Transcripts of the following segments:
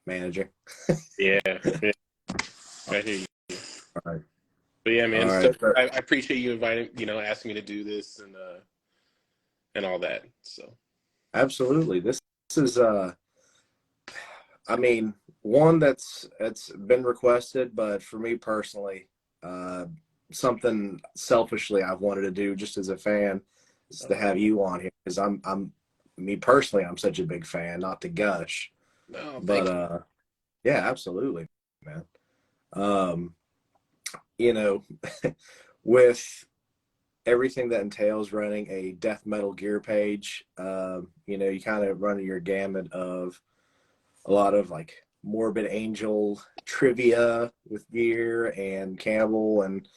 managing. Yeah, yeah, I hear you. All right. But yeah, man. All So right. So, I appreciate you inviting, asking me to do this and all that. So absolutely. This is I mean, one that's been requested, but for me personally, uh, something selfishly I've wanted to do just as a fan is to have you on here because me personally, I'm such a big fan. Not to gush, no, but thank you. yeah, absolutely, man. Um, you know, with everything that entails running a death metal gear page, you kind of run your gamut of a lot of like Morbid Angel trivia with gear and Cannibal and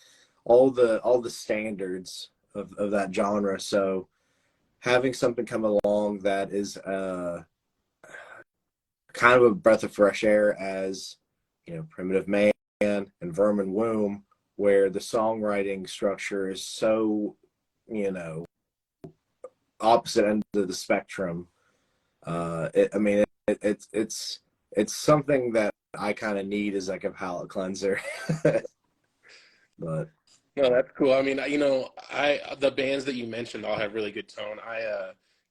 all the standards of that genre. So having something come along that is kind of a breath of fresh air as Primitive Man and Vermin Womb, where the songwriting structure is so you know opposite end of the spectrum. I mean, it's something that I kind of need as like a palate cleanser. But No, that's cool. I mean, I the bands that you mentioned all have really good tone.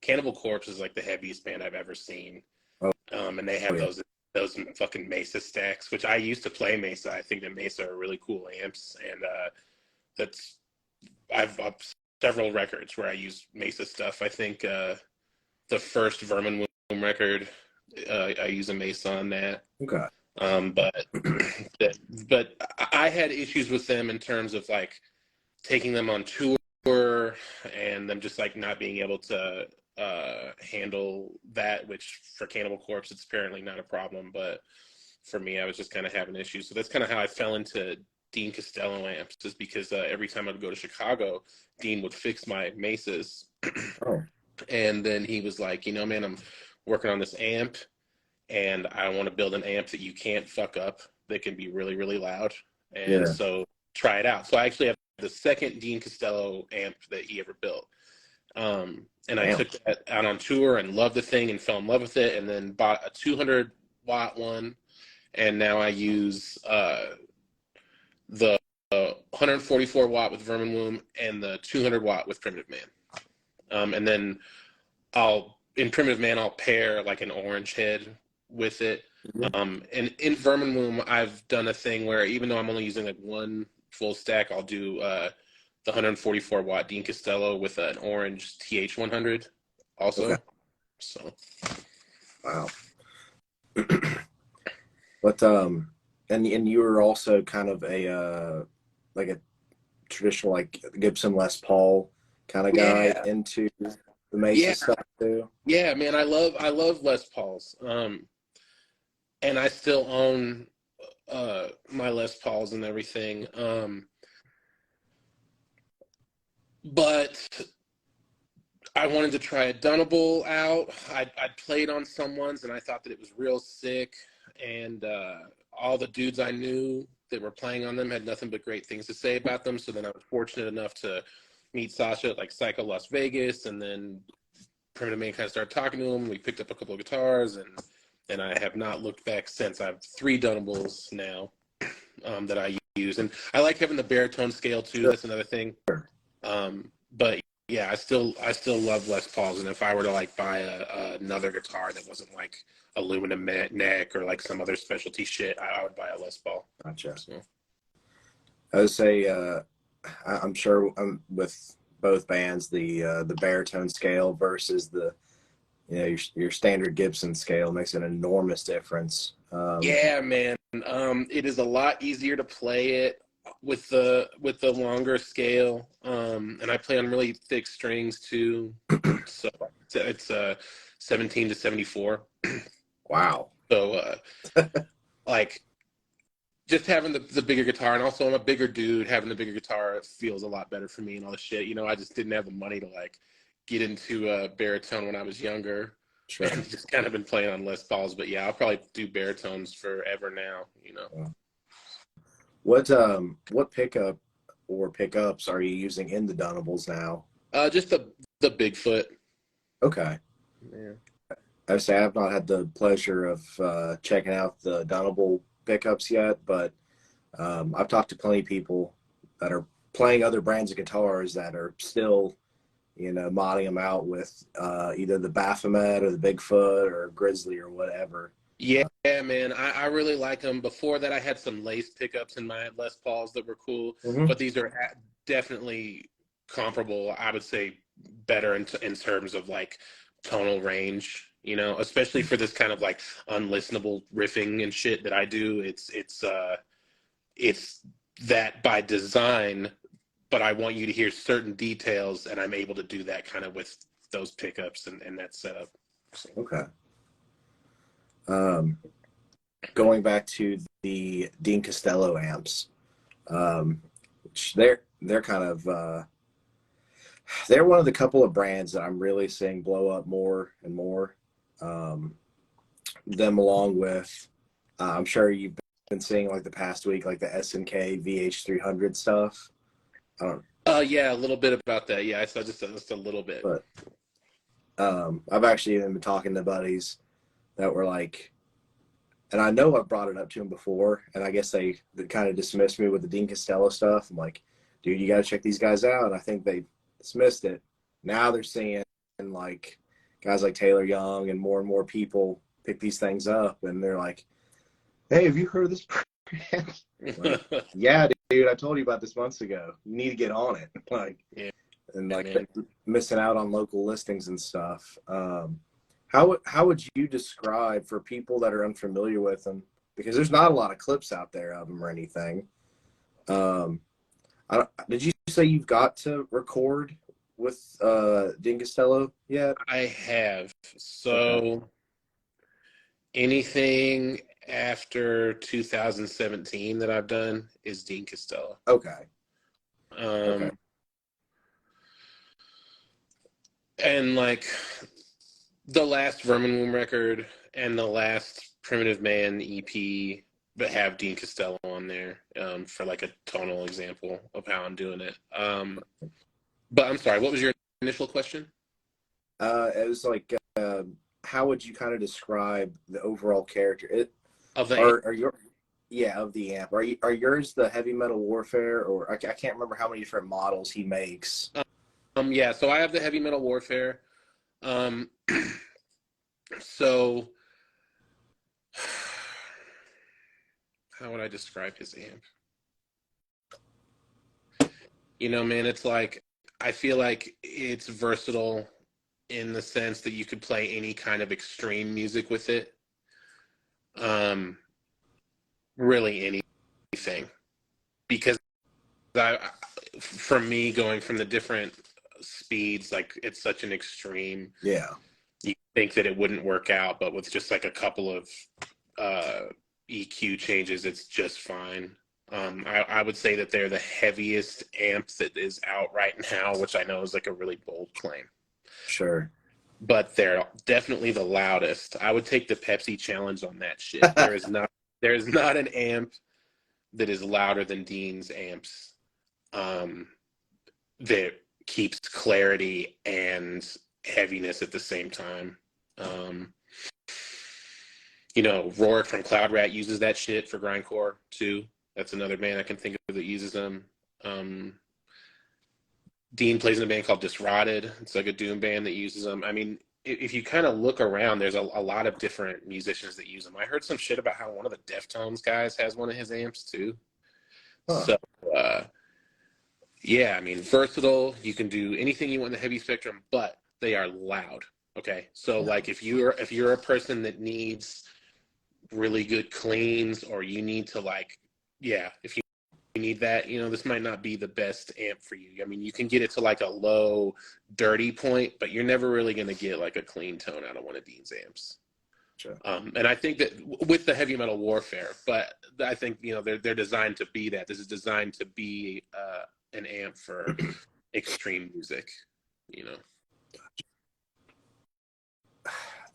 Cannibal Corpse is like the heaviest band I've ever seen. oh, And they oh have yeah, those fucking Mesa stacks, which I used to play Mesa. I think that Mesa are really cool amps, and that's I've up several records where I use Mesa stuff. I think the first Vermin Womb record, I use a Mesa on that. okay, But but I had issues with them in terms of like taking them on tour and them just like not being able to handle that, which for Cannibal Corpse it's apparently not a problem, but for me I was just kind of having issues. So that's kind of how I fell into Dean Costello amps, is because every time I'd go to Chicago, Dean would fix my Mesas, oh and then he was like, man, I'm working on this amp and I want to build an amp that you can't fuck up, that can be really, really loud. And yeah, so try it out. So I actually have the second Dean Costello amp that he ever built. And I damn, took that out on tour and loved the thing and fell in love with it, and then bought a 200-watt one. And now I use the 144-watt with Vermin Womb and the 200-watt with Primitive Man. And then in Primitive Man, I'll pair like an orange head with it. mm-hmm. And in Vermin Womb, I've done a thing where even though I'm only using like one full stack, I'll do the 144-watt Dean Costello with an orange TH100 Okay, also. So wow. But and you were also kind of a like a traditional like Gibson Les Paul kind of guy yeah, into the Mesa yeah, stuff too. yeah, man, I love Les Pauls. And I still own my Les Pauls and everything. But I wanted to try a Dunable out. I'd played on some ones and I thought that it was real sick. And all the dudes I knew that were playing on them had nothing but great things to say about them. So then I was fortunate enough to meet Sasha at like Psycho Las Vegas, and then Primitive Man kind of started talking to him. We picked up a couple of guitars, and I have not looked back since. I have 3 Dunables now that I use, and I like having the baritone scale too. Sure. That's another thing. But yeah, I still love Les Pauls, and if I were to like buy another guitar that wasn't like aluminum neck or like some other specialty shit, I would buy a Les Paul. Gotcha. So. I would say I'm sure with both bands the baritone scale versus the your standard Gibson scale makes an enormous difference. Yeah, man. It is a lot easier to play it with the longer scale. And I play on really thick strings too. So it's 17 to 74. Wow. So like just having the bigger guitar, and also I'm a bigger dude, having the bigger guitar feels a lot better for me and all this shit. I just didn't have the money to like get into baritone when I was younger. Sure. And just kind of been playing on Les Pauls, but yeah, I'll probably do baritones forever now. What pickup or pickups are you using in the Dunables now? Just the Bigfoot. Okay. Yeah. I say I've not had the pleasure of checking out the Dunable pickups yet, but I've talked to plenty of people that are playing other brands of guitars that are still, modding them out with either the Baphomet or the Bigfoot or Grizzly or whatever. Yeah, man, I really like them. Before that, I had some lace pickups in my Les Pauls that were cool, Mm-hmm. but these are definitely comparable. I would say better in terms of like tonal range, especially for this kind of like unlistenable riffing and shit that I do. It's that by design, but I want you to hear certain details, and I'm able to do that kind of with those pickups and that setup. So. Okay. Going back to the Dean Costello amps, which they're kind of they're one of the couple of brands that I'm really seeing blow up more and more. Them along with, I'm sure you've been seeing like the past week, like the SNK VH300 stuff. I don't. Yeah, a little bit about that. Yeah, I saw just a little bit. But I've actually even been talking to buddies that were like, and I know I've brought it up to them before, and I guess they kind of dismissed me with the Dean Costello stuff. I'm like, dude, you got to check these guys out. And I think they dismissed it. Now they're seeing like guys like Taylor Young and more people pick these things up, and they're like, hey, have you heard of this brand? Like, yeah, dude, I told you about this months ago. You need to get on it. Like, yeah, and like missing out on local listings and stuff. How would you describe for people that are unfamiliar with them? Because there's not a lot of clips out there of them or anything. Did you say you've got to record with Dean Costello yet? I have. So anything after 2017 that I've done is Dean Costello. Okay. Okay. And like the last Vermin Womb record and the last Primitive Man EP but have Dean Costello on there for like a tonal example of how I'm doing it. But I'm sorry, what was your initial question? It was like, how would you kind of describe the overall character? Of the of the amp. Are yours the Heavy Metal Warfare, or I can't remember how many different models he makes? Yeah, so I have the Heavy Metal Warfare. So how would I describe his amp? Man, it's like, I feel like it's versatile in the sense that you could play any kind of extreme music with it. Really anything. Because for me, going from the different speeds, like it's such an extreme. Yeah. You think that it wouldn't work out, but with just like a couple of EQ changes, it's just fine. I would say that they're the heaviest amp that is out right now, which I know is like a really bold claim. Sure. But they're definitely the loudest. I would take the Pepsi challenge on that shit. There is not an amp that is louder than Dean's amps that keeps clarity and heaviness at the same time. Rourke from Cloud Rat uses that shit for grindcore too. That's another band I can think of that uses them. Dean plays in a band called Disrotted. It's like a doom band that uses them. I mean, if you kind of look around, there's a lot of different musicians that use them. I heard some shit about how one of the Deftones guys has one of his amps too. Huh. So, yeah, I mean, versatile. You can do anything you want in the heavy spectrum, but they are loud. Okay, so like if you're a person that needs really good cleans, or you need to if you need that, this might not be the best amp for you. I mean, you can get it to like a low dirty point, but you're never really going to get like a clean tone out of one of Dean's amps. Sure. And I think that with the Heavy Metal Warfare, but I think they're designed to be that. This is designed to be an amp for extreme music.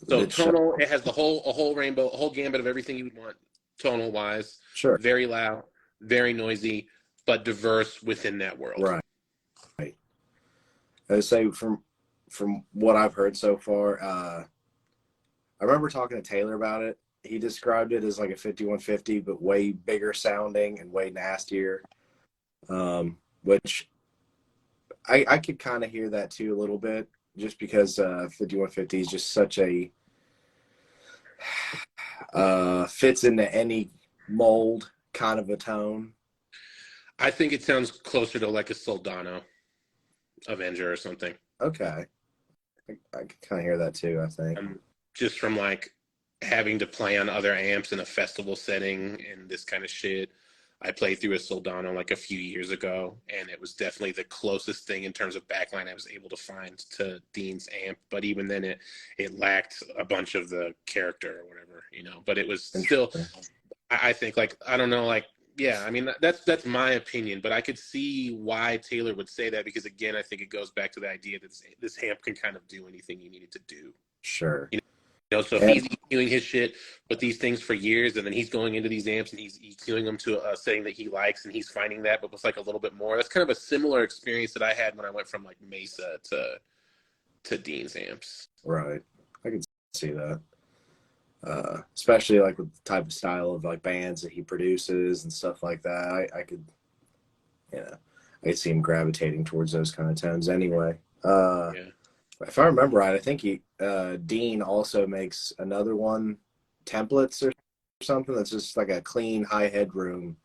So tonal, it has a whole rainbow, a whole gambit of everything you would want tonal wise. Sure. Very loud, very noisy, but diverse within that world. Right. I would say from what I've heard so far, I remember talking to Taylor about it. He described it as like a 5150, but way bigger sounding and way nastier. Which I could kind of hear that too a little bit, just because 5150 is just such a fits into any mold kind of a tone. I think it sounds closer to like a Soldano Avenger or something. Okay. I can kind of hear that too, I think. Just from like having to play on other amps in a festival setting and this kind of shit. I played through a Soldano like a few years ago, and it was definitely the closest thing in terms of backline I was able to find to Dean's amp. But even then, it lacked a bunch of the character or whatever, you know. But it was still, I think, like, I don't know, like, yeah, I mean, that's my opinion. But I could see why Taylor would say that, because again, I think it goes back to the idea that this amp can kind of do anything you need it to do. Sure. You know, so if he's EQing his shit with these things for years, and then he's going into these amps and he's EQing them to a setting that he likes, and he's finding that, but with like a little bit more. That's kind of a similar experience that I had when I went from like Mesa to Dean's amps. Right. I can see that. Especially like with the type of style of like bands that he produces and stuff like that. I could, you know, I could see him gravitating towards those kind of tones anyway. Yeah. If I remember right, I think Dean also makes another one, templates or something, that's just like a clean high headroom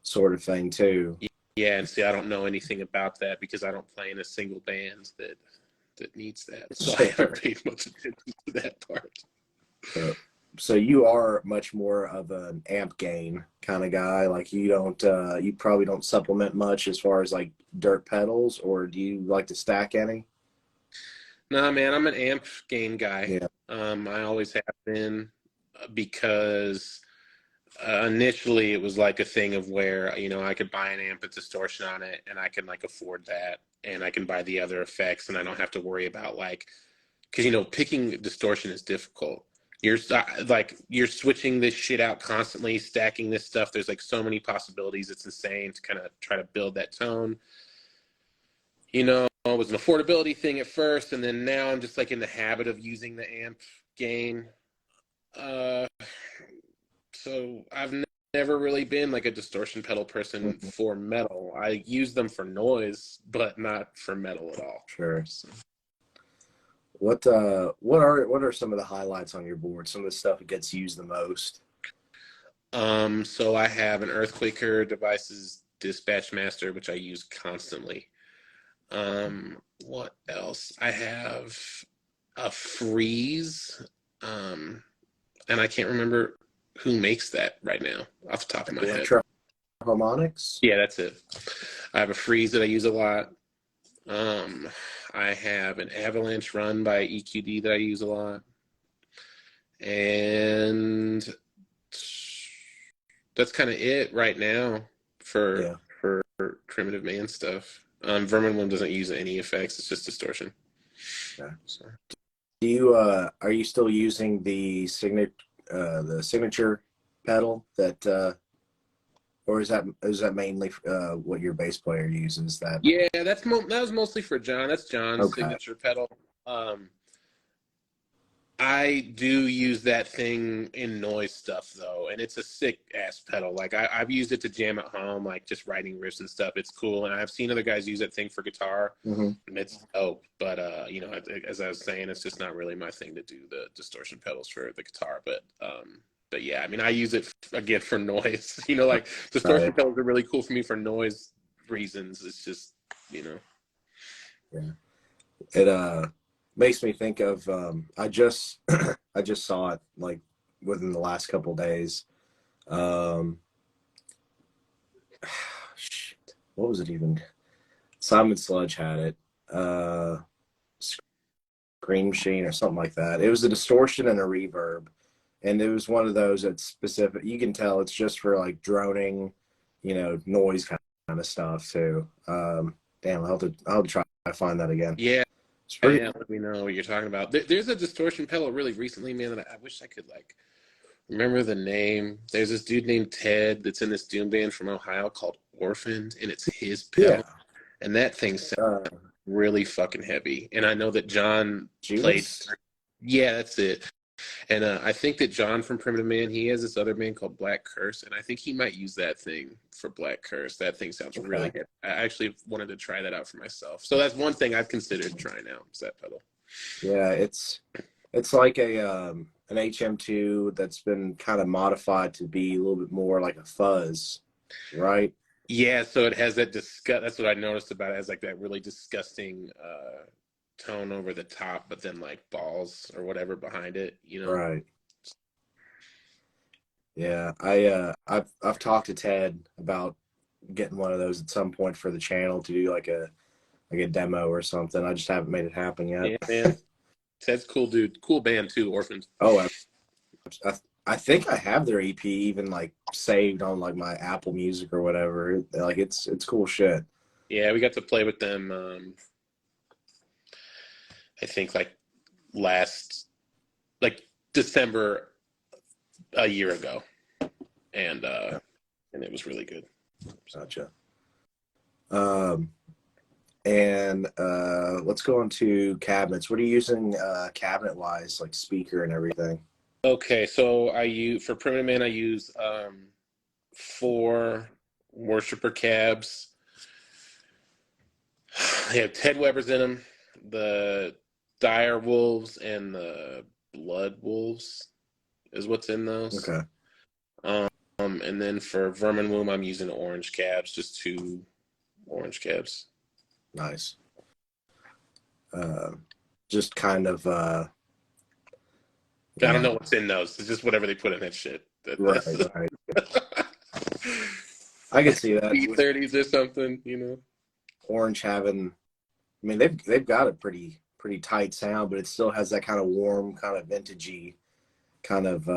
sort of thing too. Yeah, and see, I don't know anything about that because I don't play in a single band that needs that, so I haven't paid much attention to that part. So you are much more of an amp gain kind of guy. Like you probably don't supplement much as far as like dirt pedals, or do you like to stack any? Nah, man, I'm an amp gain guy. Yeah. I always have been, because initially it was like a thing of where, you know, I could buy an amp with distortion on it and I can like afford that, and I can buy the other effects and I don't have to worry about like, because, you know, picking distortion is difficult. You're switching this shit out constantly, stacking this stuff. There's like so many possibilities. It's insane to kind of try to build that tone. You know, it was an affordability thing at first, and then now I'm just like in the habit of using the amp gain. So I've never really been like a distortion pedal person for metal. I use them for noise, but not for metal at all. Sure. So. What are some of the highlights on your board? Some of the stuff that gets used the most? So I have an Earthquaker Devices Dispatch Master, which I use constantly. What else? I have a Freeze, and I can't remember who makes that right now off the top of my head. Harmonics? Yeah, that's it. I have a Freeze that I use a lot. I have an Avalanche Run by EQD that I use a lot. And that's kind of it right now for Primitive Man stuff. Vermin Womb doesn't use any effects. It's just distortion. Yeah. So. Do you are you still using the signature pedal that or is that mainly what your bass player uses? That that was mostly for John. That's John's signature pedal. I do use that thing in noise stuff though, and it's a sick ass pedal. Like I've used it to jam at home, like just writing riffs and stuff. It's cool, and I've seen other guys use that thing for guitar. And it's dope, but you know, as I was saying, it's just not really my thing to do the distortion pedals for the guitar. But yeah, I mean, I use it again for noise. You know, like distortion pedals are really cool for me for noise reasons. It's just, you know, it makes me think of I just saw it like within the last couple of days. Shit, what was it even? Simon Sludge had it. Screen Machine or something like that. It was a distortion and a reverb, and it was one of those that's specific. You can tell it's just for like droning, you know, noise kind of stuff too. Damn, I'll have to try to find that again. Yeah. Yeah, let me know what you're talking about. There's a distortion pedal really recently, man, that I wish I could like remember the name. There's this dude named Ted that's in this doom band from Ohio called Orphaned, and it's his pedal. And that thing sounds really fucking heavy. And I know that John played. Yeah, that's it. And I think that John from Primitive Man, he has this other band called Black Curse, and I think he might use that thing for Black Curse. That thing sounds really good. I actually wanted to try that out for myself. So that's one thing I've considered trying out, is that pedal. Yeah, it's like an HM2 that's been kind of modified to be a little bit more like a fuzz, right? Yeah, so it has that that's what I noticed about it. It has like that really disgusting tone over the top, but then like balls or whatever behind it, you know? Right. Yeah, I've talked to Ted about getting one of those at some point for the channel to do like a demo or something. I just haven't made it happen yet. Yeah, man. Ted's cool dude. Cool band too, Orphans. Oh, I think I have their EP even like saved on like my Apple Music or whatever. Like it's cool shit. Yeah, we got to play with them. I think like December a year ago, and it was really good. Gotcha. And let's go on to cabinets. What are you using cabinet wise, like speaker and everything? Okay, so for Primitive Man, I use 4 Worshiper cabs. They have Ted Weber's in them, the Dire Wolves and the Blood Wolves is what's in those. Okay. And then for Vermin Womb, I'm using orange cabs, just 2 orange cabs. Nice. Just kind of I don't know what's in those. It's just whatever they put in that shit. Right. I can see that. B30s or something, you know. Orange having, I mean, they've got a pretty tight sound, but it still has that kind of warm, kind of vintagey, kind of,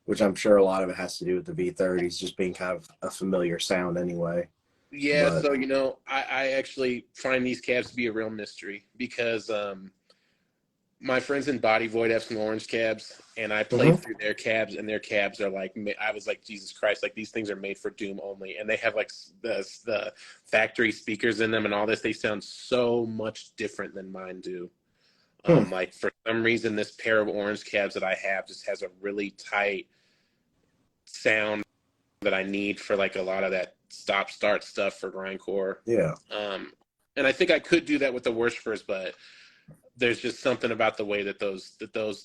which I'm sure a lot of it has to do with the V30s just being kind of a familiar sound anyway. Yeah, so you know, I actually find these cabs to be a real mystery because my friends in Body Void have some orange cabs, and I played through their cabs, and their cabs are like, I was like, Jesus Christ, like these things are made for Doom only, and they have like the factory speakers in them and all this. They sound so much different than mine do. Like for some reason, this pair of orange cabs that I have just has a really tight sound that I need for like a lot of that stop-start stuff for grindcore. Yeah. And I think I could do that with the Worshipers, but there's just something about the way that those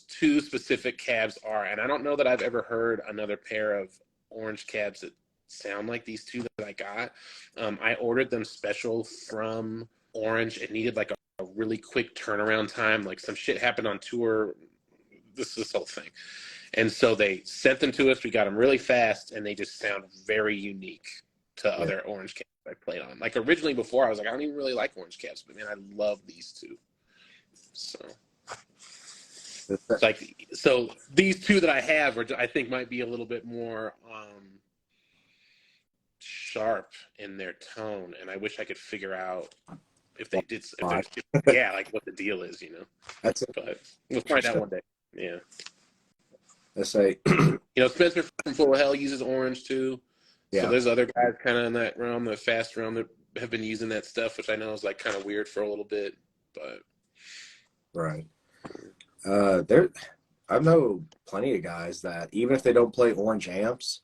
2 specific cabs are. And I don't know that I've ever heard another pair of orange cabs that sound like these 2 that I got. I ordered them special from Orange. It needed like a really quick turnaround time. Like some shit happened on tour, this whole thing. And so they sent them to us. We got them really fast, and they just sound very unique to other orange cabs I played on. Like originally before, I was like, I don't even really like orange cabs, but man, I love these 2. So these 2 that I have I think might be a little bit more sharp in their tone, and I wish I could figure out if they did, like what the deal is, you know. But we'll find out one day. Yeah. Let's say, you know, Spencer from Full of Hell uses orange too. Yeah. So there's other guys kind of in that realm, the fast realm, that have been using that stuff, which I know is like kind of weird for a little bit, but. Right. I know plenty of guys that even if they don't play orange amps,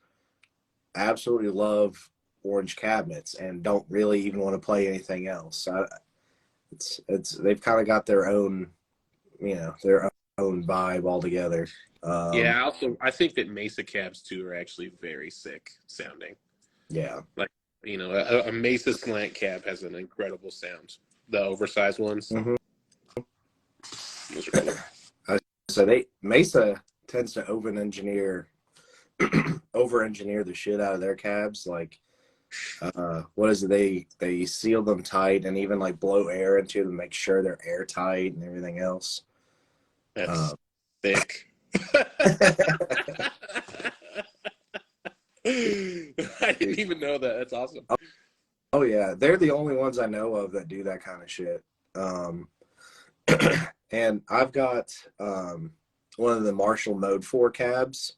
absolutely love orange cabinets and don't really even want to play anything else. They've kind of got their own, you know, their own vibe altogether. Yeah, I think that Mesa cabs too are actually very sick sounding. Yeah. Like, you know, a Mesa slant cab has an incredible sound. The oversized ones. Mm-hmm. So Mesa tends to over-engineer the shit out of their cabs. Like, what is it? They seal them tight and even like blow air into them, make sure they're airtight and everything else. That's thick. I didn't even know that. That's awesome. Oh yeah, they're the only ones I know of that do that kind of shit. And I've got one of the Marshall Mode 4 cabs,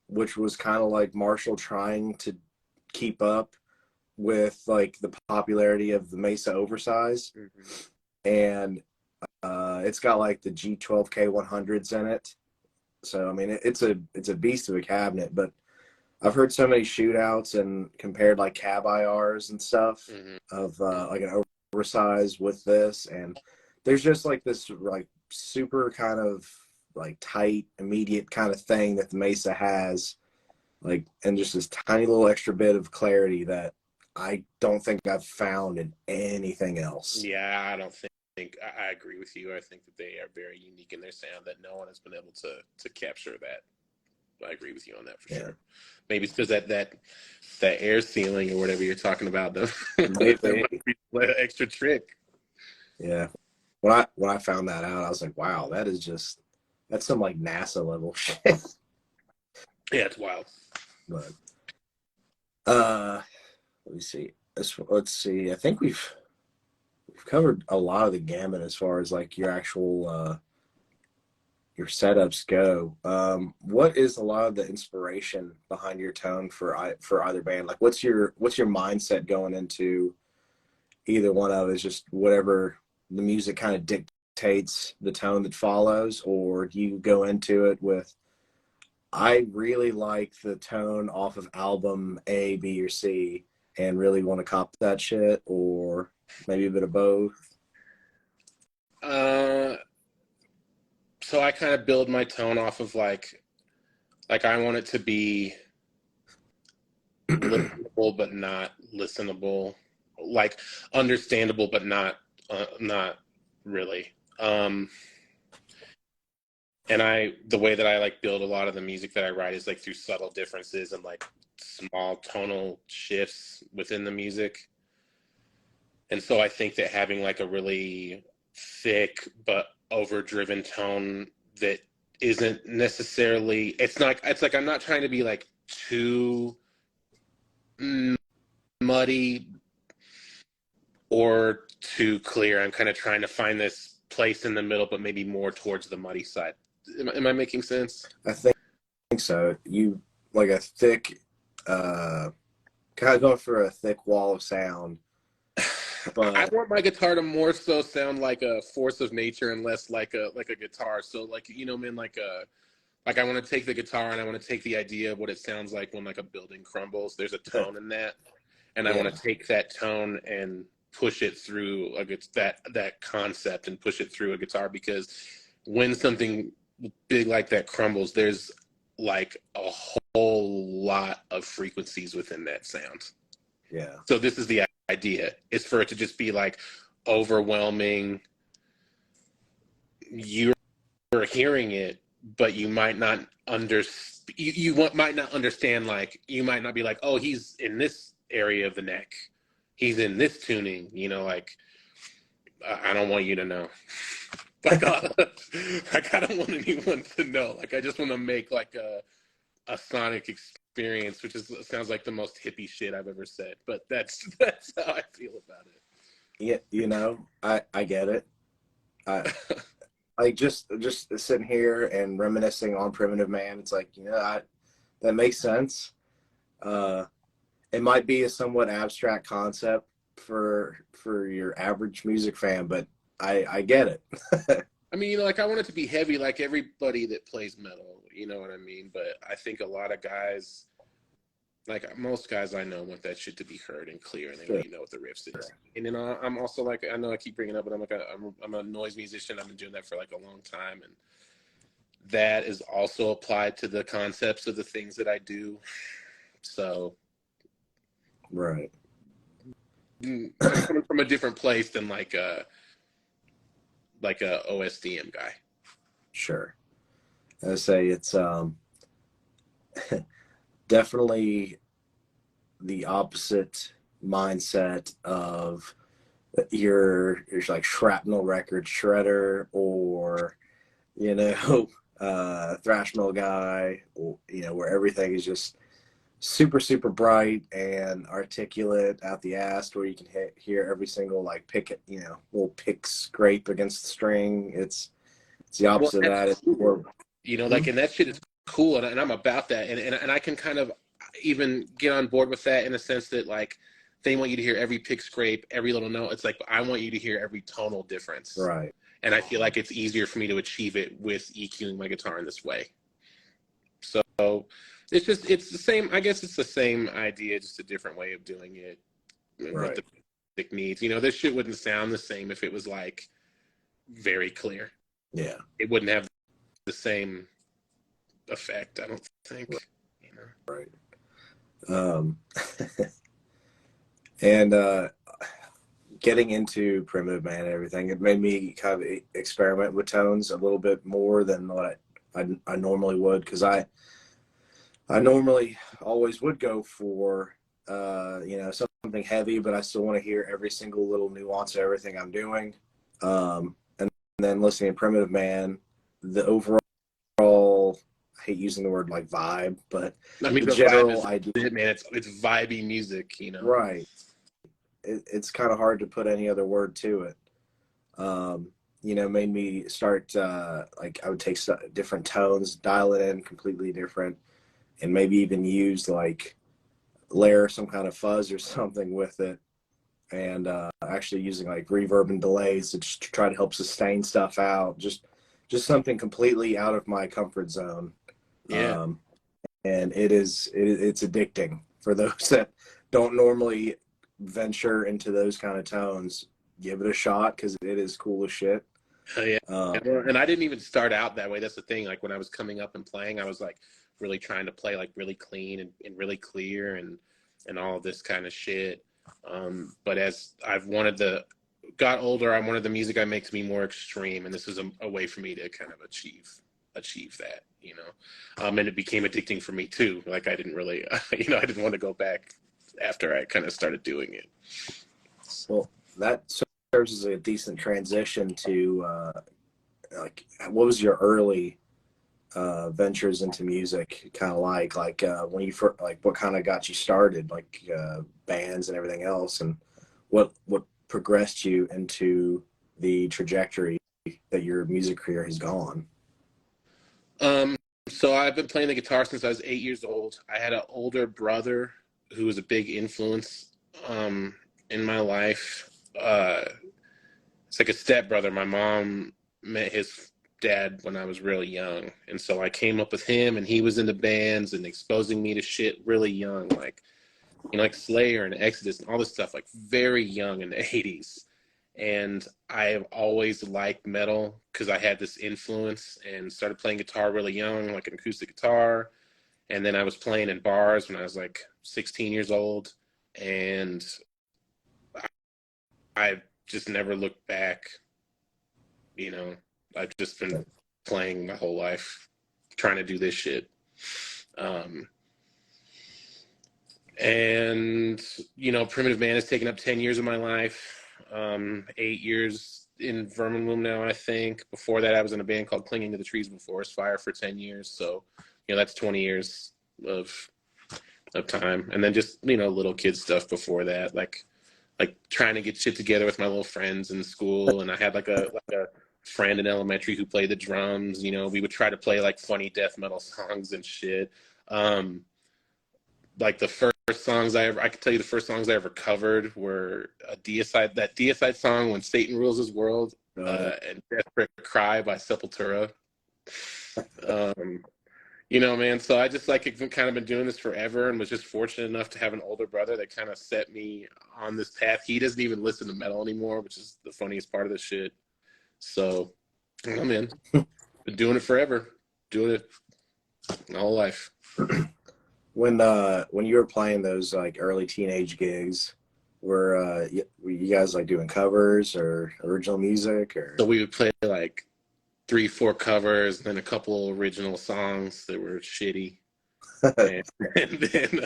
which was kind of like Marshall trying to keep up with like the popularity of the Mesa oversize. Mm-hmm. And it's got like the G12K 100s in it. So I mean, it's a beast of a cabinet. But I've heard so many shootouts and compared like cab IRs and stuff of like an oversized with this, and there's just like this like super kind of like tight, immediate kind of thing that the Mesa has, like, and just this tiny little extra bit of clarity that I don't think I've found in anything else. Yeah, I don't think I agree with you. I think that they are very unique in their sound that no one has been able to capture that. I agree with you on that for sure. Maybe it's because that air sealing or whatever you're talking about, though. That might be an extra trick. Yeah. When I found that out, I was like, wow, that's some like NASA level shit. Yeah, it's wild. But let me see. Let's see. I think we've covered a lot of the gamut as far as like your actual your setups go. What is a lot of the inspiration behind your tone for either band? Like, what's your mindset going into either one of it? Is just whatever the music kind of dictates the tone that follows, or do you go into it with, I really like the tone off of album A, B, or C, and really want to cop that shit, or maybe a bit of both? So I kind of build my tone off of like I want it to be listenable but not listenable, like understandable but not really. And the way that I like build a lot of the music that I write is like through subtle differences and like small tonal shifts within the music. And so I think that having like a really thick but overdriven tone that isn't necessarily, it's like I'm not trying to be like too muddy or too clear. I'm kind of trying to find this place in the middle, but maybe more towards the muddy side. Am I making sense? I think so. You like a thick, kind of going for a thick wall of sound. But I want my guitar to more so sound like a force of nature and less like a guitar. So like, you know, man, like I want to take the guitar and I want to take the idea of what it sounds like when like a building crumbles. There's a tone in that, and I want to take that tone and push it through that concept and push it through a guitar, because when something big like that crumbles, there's like a whole lot of frequencies within that sound. Yeah. So this is the idea, is for it to just be like overwhelming. You're hearing it, but you might not might not understand. Like, you might not be like, oh, he's in this area of the neck, he's in this tuning. You know, like I don't want you to know. Like I don't want anyone to know. Like I just want to make like a sonic experience, which sounds like the most hippie shit I've ever said, but that's how I feel about it. Yeah, you know, I get it. Like just sitting here and reminiscing on Primitive Man, it's like, you know, that makes sense. It might be a somewhat abstract concept for your average music fan, but I get it. I mean, you know, like I want it to be heavy like everybody that plays metal, you know what I mean? But I think a lot of guys, like most guys I know, want that shit to be heard and clear, and they want you know what the riffs is. And then I'm also like, I know I keep bringing it up, but I'm a noise musician. I've been doing that for like a long time, and that is also applied to the concepts of the things that I do. So, right, I'm coming from a different place than like a OSDM guy. Sure. I say it's definitely the opposite mindset of your like Shrapnel Record Shredder, or, you know, thrash metal guy, or, you know, where everything is just super super bright and articulate out the ass, where you can hear every single like pick, you know, little pick scrape against the string. It's the opposite of that. It's more, you know, like, and that shit is cool, and I'm about that, and I can kind of even get on board with that in a sense that like they want you to hear every pick scrape, every little note. It's like I want you to hear every tonal difference, right? And I feel like it's easier for me to achieve it with EQing my guitar in this way. it's the same. I guess it's the same idea, just a different way of doing it. What Right. the music needs. This shit wouldn't sound the same if it was like very clear. Yeah. It wouldn't have the same effect, I don't think. Right. And getting into Primitive Man and everything, it made me kind of experiment with tones a little bit more than what I normally would, because I normally always would go for something heavy, but I still want to hear every single little nuance of everything I'm doing. And then listening to Primitive Man, the overall, I hate using the word like vibe, but I mean, the the vibe general is idea, it, man. It's vibey music, right? It's kind of hard to put any other word to it. Made me start like I would take different tones, dial it in completely different, and maybe even use like layer some kind of fuzz or something with it, and actually using like reverb and delays to just try to help sustain stuff out. Just something completely out of my comfort zone. Yeah. And it's addicting for those that don't normally venture into those kind of tones. Give it a shot, because it is cool as shit. Yeah. And I didn't even start out that way. That's the thing. Like when I was coming up and playing, I was like really trying to play like really clean and really clear and all of this kind of shit. But as got older, I wanted the music that makes me more extreme, and this is a way for me to kind of achieve that, and it became addicting for me too. Like I didn't really, I didn't want to go back after I kind of started doing it. Well, that serves as a decent transition to like, what was your early ventures into music kind of like when you first, like, what kind of got you started, like bands and everything else, and what progressed you into the trajectory that your music career has gone? So I've been playing the guitar since I was 8 years old. I had an older brother who was a big influence in my life. It's like a stepbrother. My mom met his dad when I was really young, and so I came up with him, and he was into bands and exposing me to shit really young, like like Slayer and Exodus and all this stuff, like very young in the 80s. And I have always liked metal because I had this influence, and started playing guitar really young, like an acoustic guitar. And then I was playing in bars when I was like 16 years old, and I just never looked back. I've just been playing my whole life, trying to do this shit. And Primitive Man has taken up 10 years of my life. 8 years in Vermin Womb now, I think. Before that, I was in a band called Clinging to the Trees of Forest Fire for 10 years. So, that's 20 years of time. And then just, little kid stuff before that, like trying to get shit together with my little friends in school. And I had like a friend in elementary who played the drums. We would try to play like funny death metal songs and shit. Like the first songs I could tell you the first songs I ever covered were that Deicide song, When Satan Rules His World, and Desperate Cry by Sepultura. Man, so I just kind of been doing this forever, and was just fortunate enough to have an older brother that kind of set me on this path. He doesn't even listen to metal anymore, which is the funniest part of this shit. So, man, been doing it forever, doing it my whole life. When you were playing those like early teenage gigs, were you guys like doing covers or original music, or? So we would play like 3-4 covers, and then a couple original songs that were shitty, and then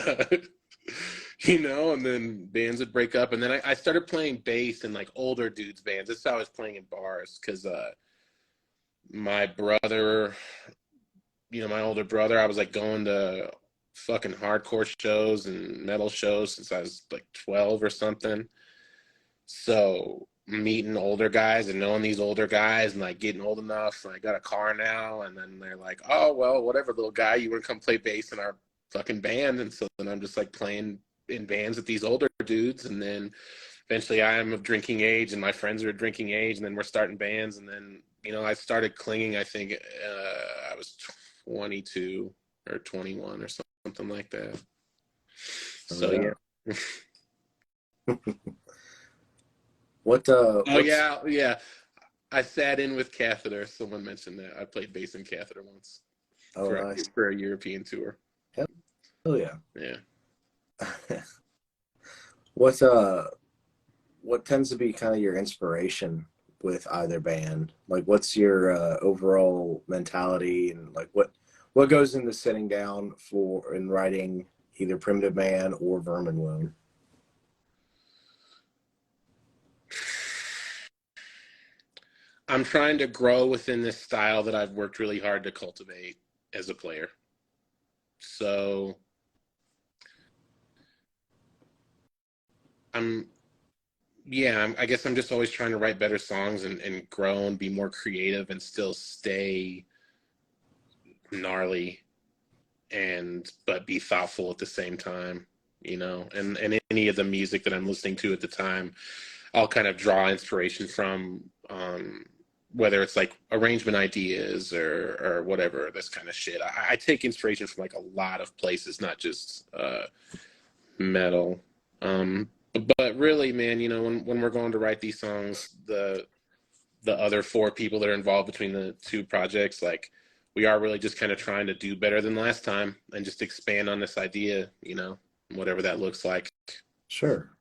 and then bands would break up, and then I started playing bass in like older dudes bands. That's how I was playing in bars, because my brother, my older brother, I was like going to fucking hardcore shows and metal shows since I was like 12 or something. So meeting older guys and knowing these older guys, and like getting old enough, and I got a car now, and then they're like, oh well, whatever, little guy, you want to come play bass in our fucking band? And so then I'm just like playing in bands with these older dudes, and then eventually I am of drinking age, and my friends are of drinking age, and then we're starting bands. And then I started Clinging, I think I was 22, or 21 or something like that. Oh, So yeah. What yeah. I sat in with Catheter. Someone mentioned that. I played bass in Catheter once Oh, nice. for a European tour. Hell yeah. Yeah. What tends to be kind of your inspiration with either band? Like, what's your overall mentality, and like what goes into sitting down for and writing either Primitive Man or Vermin Womb? I'm trying to grow within this style that I've worked really hard to cultivate as a player. So I guess I'm just always trying to write better songs and grow and be more creative and still stay gnarly but be thoughtful at the same time, you know. And any of the music that I'm listening to at the time, I'll kind of draw inspiration from, whether it's like arrangement ideas or whatever, this kind of shit. I take inspiration from like a lot of places, not just metal. But really, man, you know, when we're going to write these songs, the other four people that are involved between the two projects, like, we are really just kind of trying to do better than last time and just expand on this idea, you know, whatever that looks like. Sure.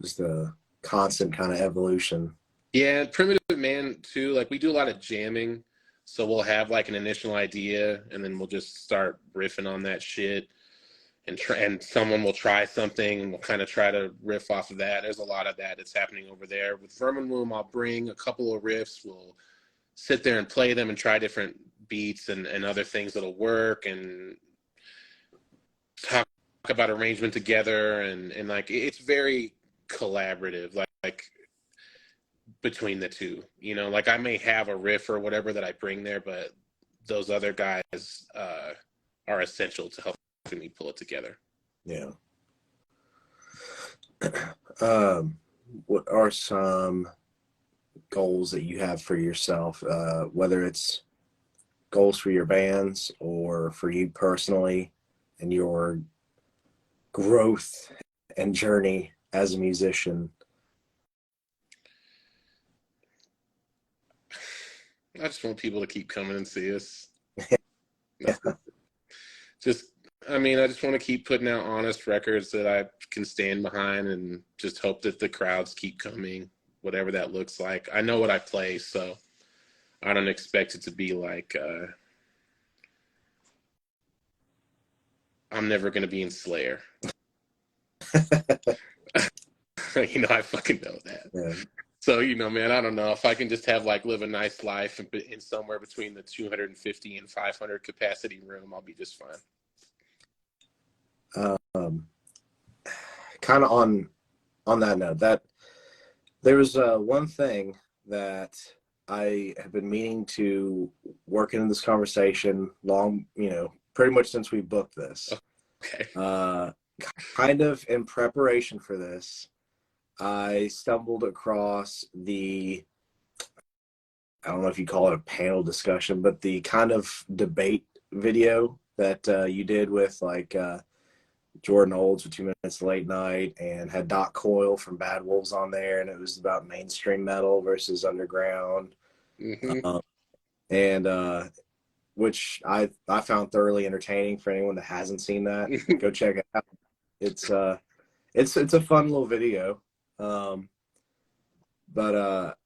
Just a constant kind of evolution. Yeah, Primitive Man too, like, we do a lot of jamming, so we'll have like an initial idea and then we'll just start riffing on that shit, and someone will try something and we'll kind of try to riff off of that. There's a lot of that that's happening over there. With Vermin Womb, I'll bring a couple of riffs, we'll sit there and play them and try different beats and other things that'll work, and talk about arrangement together, and like, it's very collaborative, like between the two, you know. Like, I may have a riff or whatever that I bring there, but those other guys are essential to helping me pull it together. Yeah. What are some goals that you have for yourself, whether it's goals for your bands or for you personally and your growth and journey as a musician? I just want people to keep coming and see us. Yeah. I just want to keep putting out honest records that I can stand behind, and just hope that the crowds keep coming, whatever that looks like. I know what I play, so I don't expect it to be like, I'm never going to be in Slayer. You know, I fucking know that. Yeah. So, you know, man, I don't know if I can just have like live a nice life in somewhere between the 250 and 500 capacity room, I'll be just fine. Kind of on that note, that there was one thing that I have been meaning to work into this conversation long, you know, pretty much since we booked this. Okay. Kind of in preparation for this, I stumbled across I don't know if you call it a panel discussion, but the kind of debate video that you did with like Jordan Olds with 2 Minutes Late Night, and had Doc Coyle from Bad Wolves on there, and it was about mainstream metal versus underground. Mm-hmm. And which I found thoroughly entertaining. For anyone that hasn't seen that, go check it out. It's a fun little video. But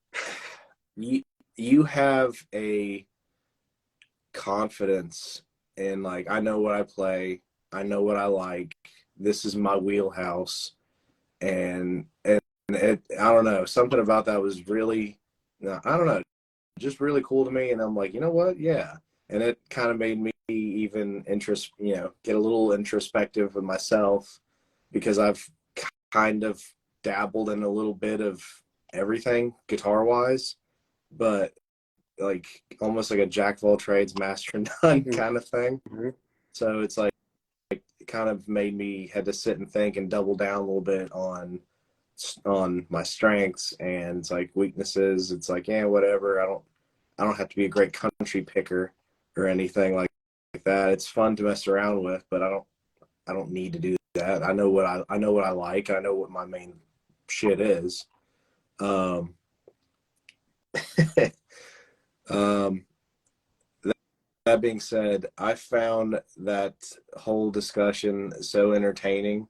you have a confidence in, like, I know what I play, I know what I like, this is my wheelhouse, and it, I don't know, something about that was really, I don't know, just really cool to me. And I'm like, you know what, yeah. And it kind of made me even get a little introspective with myself, because I've kind of dabbled in a little bit of everything guitar wise, but like almost like a jack of all trades, master of none kind of thing. Mm-hmm. So it's like it kind of made me had to sit and think and double down a little bit on my strengths, and it's like weaknesses. It's like, yeah, whatever. I don't have to be a great country picker or anything like like that. It's fun to mess around with, but I don't need to do that. I know what I know what I like. I know what my main shit is. Um, um, that, that being said, I found that whole discussion so entertaining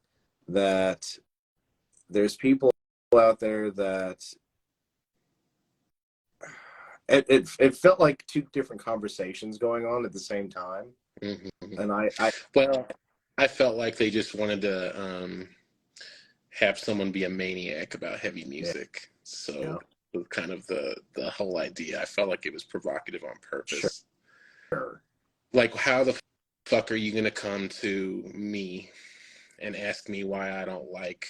that there's people out there that it felt like two different conversations going on at the same time. Mm-hmm. And I Well, I felt like they just wanted to have someone be a maniac about heavy yeah, music. yeah, So kind of the whole idea. I felt like it was provocative on purpose. sure. Like, how the fuck are you gonna come to me and ask me why I don't like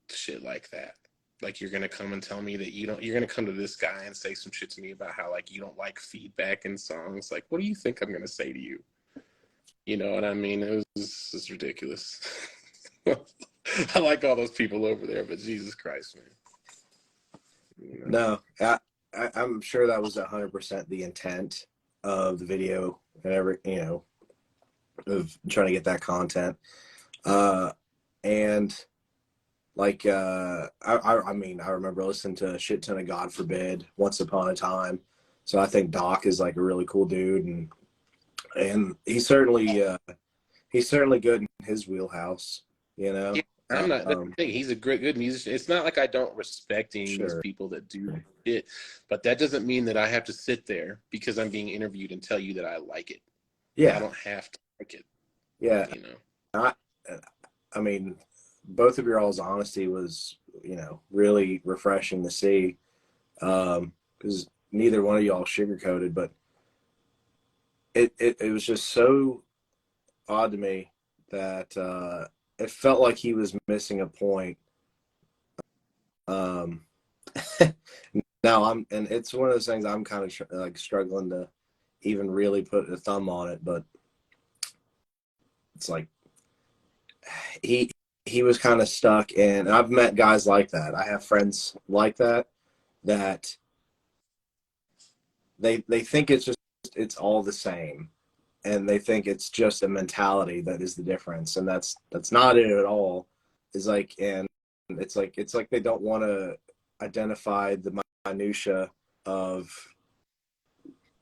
shit like that? Like, you're gonna come and tell me that you don't. You're gonna come to this guy and say some shit to me about how, like, you don't like feedback in songs. Like, what do you think I'm gonna say to you? You know what I mean? It's ridiculous. I like all those people over there, but Jesus Christ, man. You know? No, I'm sure that was 100% the intent of the video and of trying to get that content. And like, I mean, I remember listening to a shit ton of God Forbid, Once Upon a Time. So I think Doc is like a really cool dude, and he's certainly good in his wheelhouse, you know. Yeah, I'm not. That's the Um, thing. He's a good musician. It's not like I don't respect any of these sure, people that do it, but that doesn't mean that I have to sit there because I'm being interviewed and tell you that I like it. I yeah, don't have to like it. yeah. You know. I, I mean, both of your all's honesty was, really refreshing to see, because neither one of y'all sugarcoated, but it was just so odd to me that it felt like he was missing a point. Um, now and it's one of those things I'm kind of like struggling to even really put a thumb on it, but it's like he he was kind of stuck in, and I've met guys like that. I have friends like that that they think it's all the same, and they think it's just a mentality that is the difference, and that's not it at all. Is like, and it's like they don't want to identify the minutia of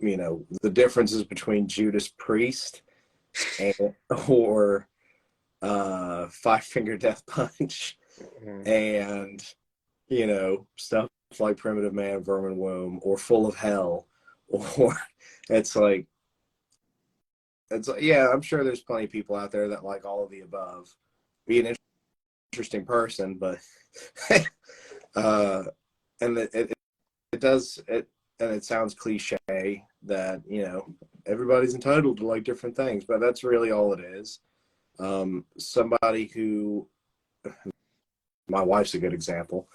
the differences between Judas Priest and or Five Finger Death Punch Mhm. and stuff like Primitive Man, Vermin Womb, or Full of Hell, or it's like yeah, I'm sure there's plenty of people out there that like all of the above. Be an interesting person, but uh, and it does it, and it sounds cliche that everybody's entitled to like different things, but that's really all it is. Somebody who, my wife's a good example,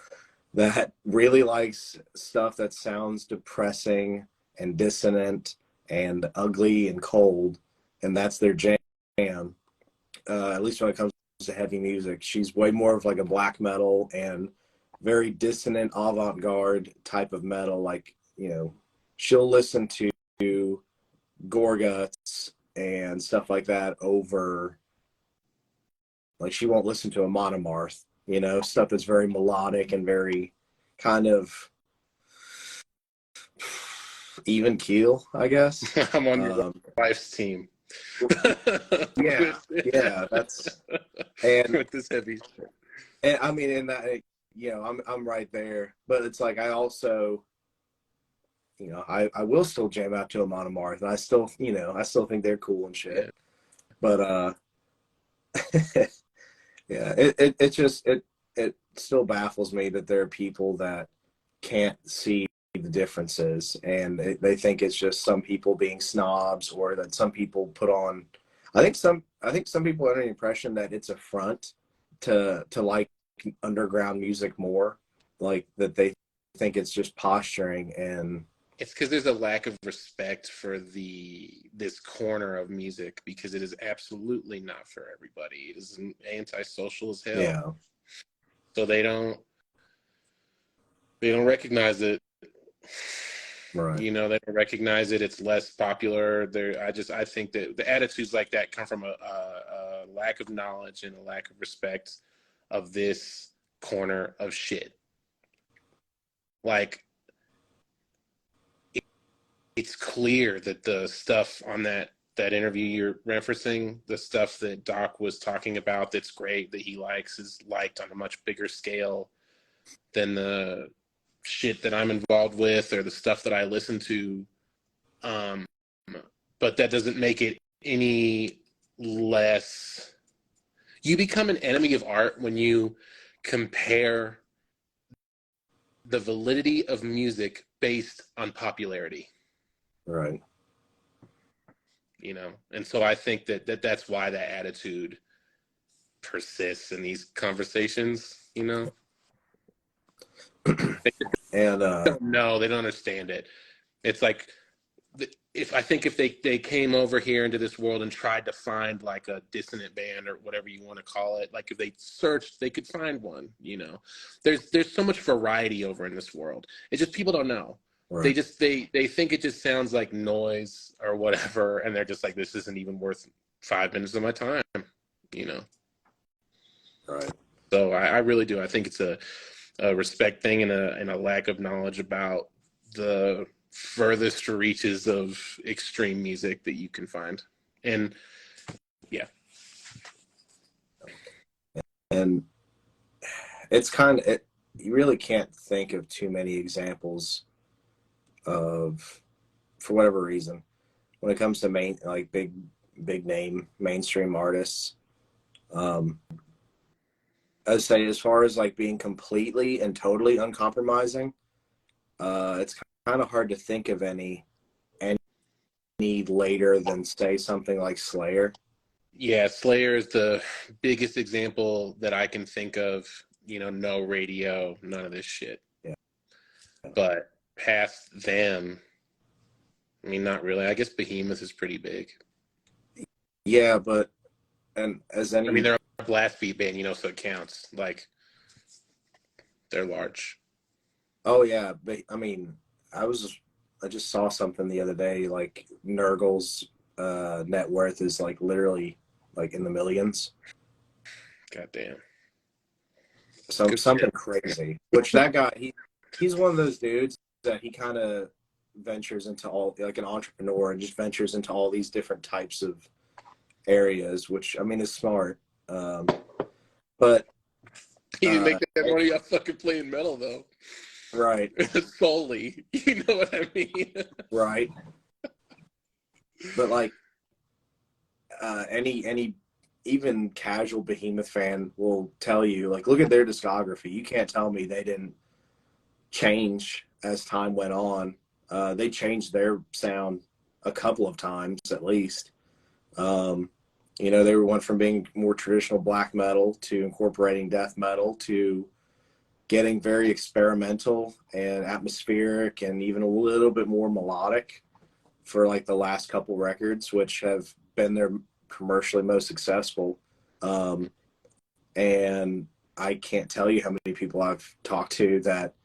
that really likes stuff that sounds depressing and dissonant and ugly and cold, and that's their jam. At least when it comes to heavy music, she's way more of like a black metal and very dissonant avant-garde type of metal. Like, she'll listen to Gorguts and stuff like that over, like, she won't listen to a Monomarth, stuff that's very melodic and very kind of even keel, I guess. I'm on your wife's team. Yeah, yeah, and with this heavy shit. I mean, in that, I'm right there, but it's like I also, I will still jam out to a Monomarth, and I still think they're cool and shit. Yeah. But yeah, it still baffles me that there are people that can't see the differences, and they think it's just some people being snobs, or that some people put on. I think some people are under the impression that it's a front to like underground music more, like that they think it's just posturing. And It's because there's a lack of respect for this corner of music, because it is absolutely not for everybody. It is antisocial as hell. yeah, So they don't recognize it. Right. You know, they don't recognize it. It's less popular. I think that the attitudes like that come from a lack of knowledge and a lack of respect of this corner of shit. Like, it's clear that the stuff on that interview you're referencing, the stuff that Doc was talking about that's great, that he likes, is liked on a much bigger scale than the shit that I'm involved with or the stuff that I listen to. But that doesn't make it any less. You become an enemy of art when you compare the validity of music based on popularity. Right. You know, and so I think that's why that attitude persists in these conversations. You know, And no, they don't understand it. It's like, if they came over here into this world and tried to find like a dissonant band or whatever you want to call it, like if they searched, they could find one. You know, there's so much variety over in this world. It's just people don't know. right. They think it just sounds like noise or whatever, and they're just like, this isn't even worth 5 minutes of my time. You know. Right. So I really do. I think it's a respect thing and a lack of knowledge about the furthest reaches of extreme music that you can find. And yeah. And it's kind of, you really can't think of too many examples of, for whatever reason, when it comes to big name mainstream artists. I'd say as far as like being completely and totally uncompromising, it's kind of hard to think of any later than say something like Slayer. Yeah, Slayer is the biggest example that I can think of. You know, no radio, none of this shit. Yeah. But past them, I mean, not really. I guess Behemoth is pretty big. Yeah, but and as any, I mean, they're a blast beat band, you know, so it counts. Like, they're large. oh yeah, but I mean, I just saw something the other day, like Nurgle's net worth is like literally like in the millions. Goddamn. So Good something shit. crazy. Which that guy, he's one of those dudes that he kind of ventures into all, like an entrepreneur, and just ventures into all these different types of areas, which I mean is smart. But He didn't make that money off fucking playing metal, though. right, Solely. You know what I mean? right. But like any even casual Behemoth fan will tell you, like, look at their discography. You can't tell me they didn't change as time went on. They changed their sound a couple of times at least. You know, they went from being more traditional black metal to incorporating death metal to getting very experimental and atmospheric and even a little bit more melodic for like the last couple records, which have been their commercially most successful. And I can't tell you how many people I've talked to that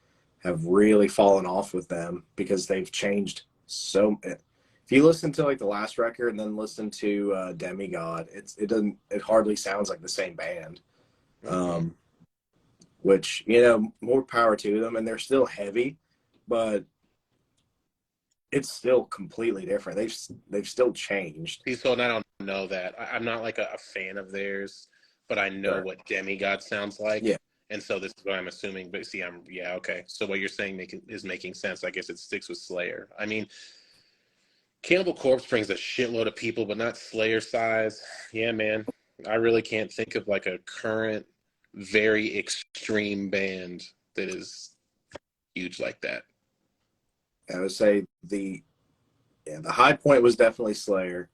have really fallen off with them because they've changed so. If you listen to like the last record and then listen to Demigod, it hardly sounds like the same band. Which, you know, more power to them, and they're still heavy, but it's still completely different. They've still changed. See, so I don't know that. I'm not like a fan of theirs, but I know Sure. what Demigod sounds like. Yeah. And so this is what I'm assuming. But see, okay. So what you're saying is making sense. I guess it sticks with Slayer. I mean, Cannibal Corpse brings a shitload of people, but not Slayer size. Yeah, man. I really can't think of like a current, very extreme band that is huge like that. I would say the high point was definitely Slayer,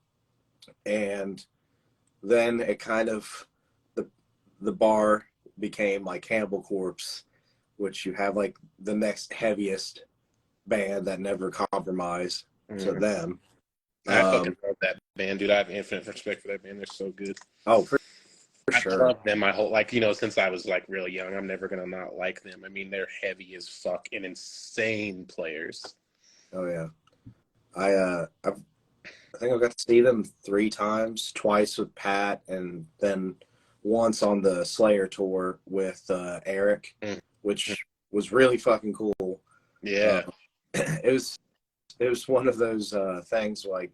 and then it kind of the bar became like Cannibal Corpse, which you have like the next heaviest band that never compromised to them. I fucking love that band, dude. I have infinite respect for that band. They're so good. Oh, for I've sure. loved them my whole, like, you know, since I was like really young. I'm never gonna not like them. I mean, they're heavy as fuck and insane players. Oh yeah. I think I got to see them 3 times, twice with Pat, and then once on the Slayer tour with Eric, Mhm. which was really fucking cool. Uh, Yeah. it was one of those things like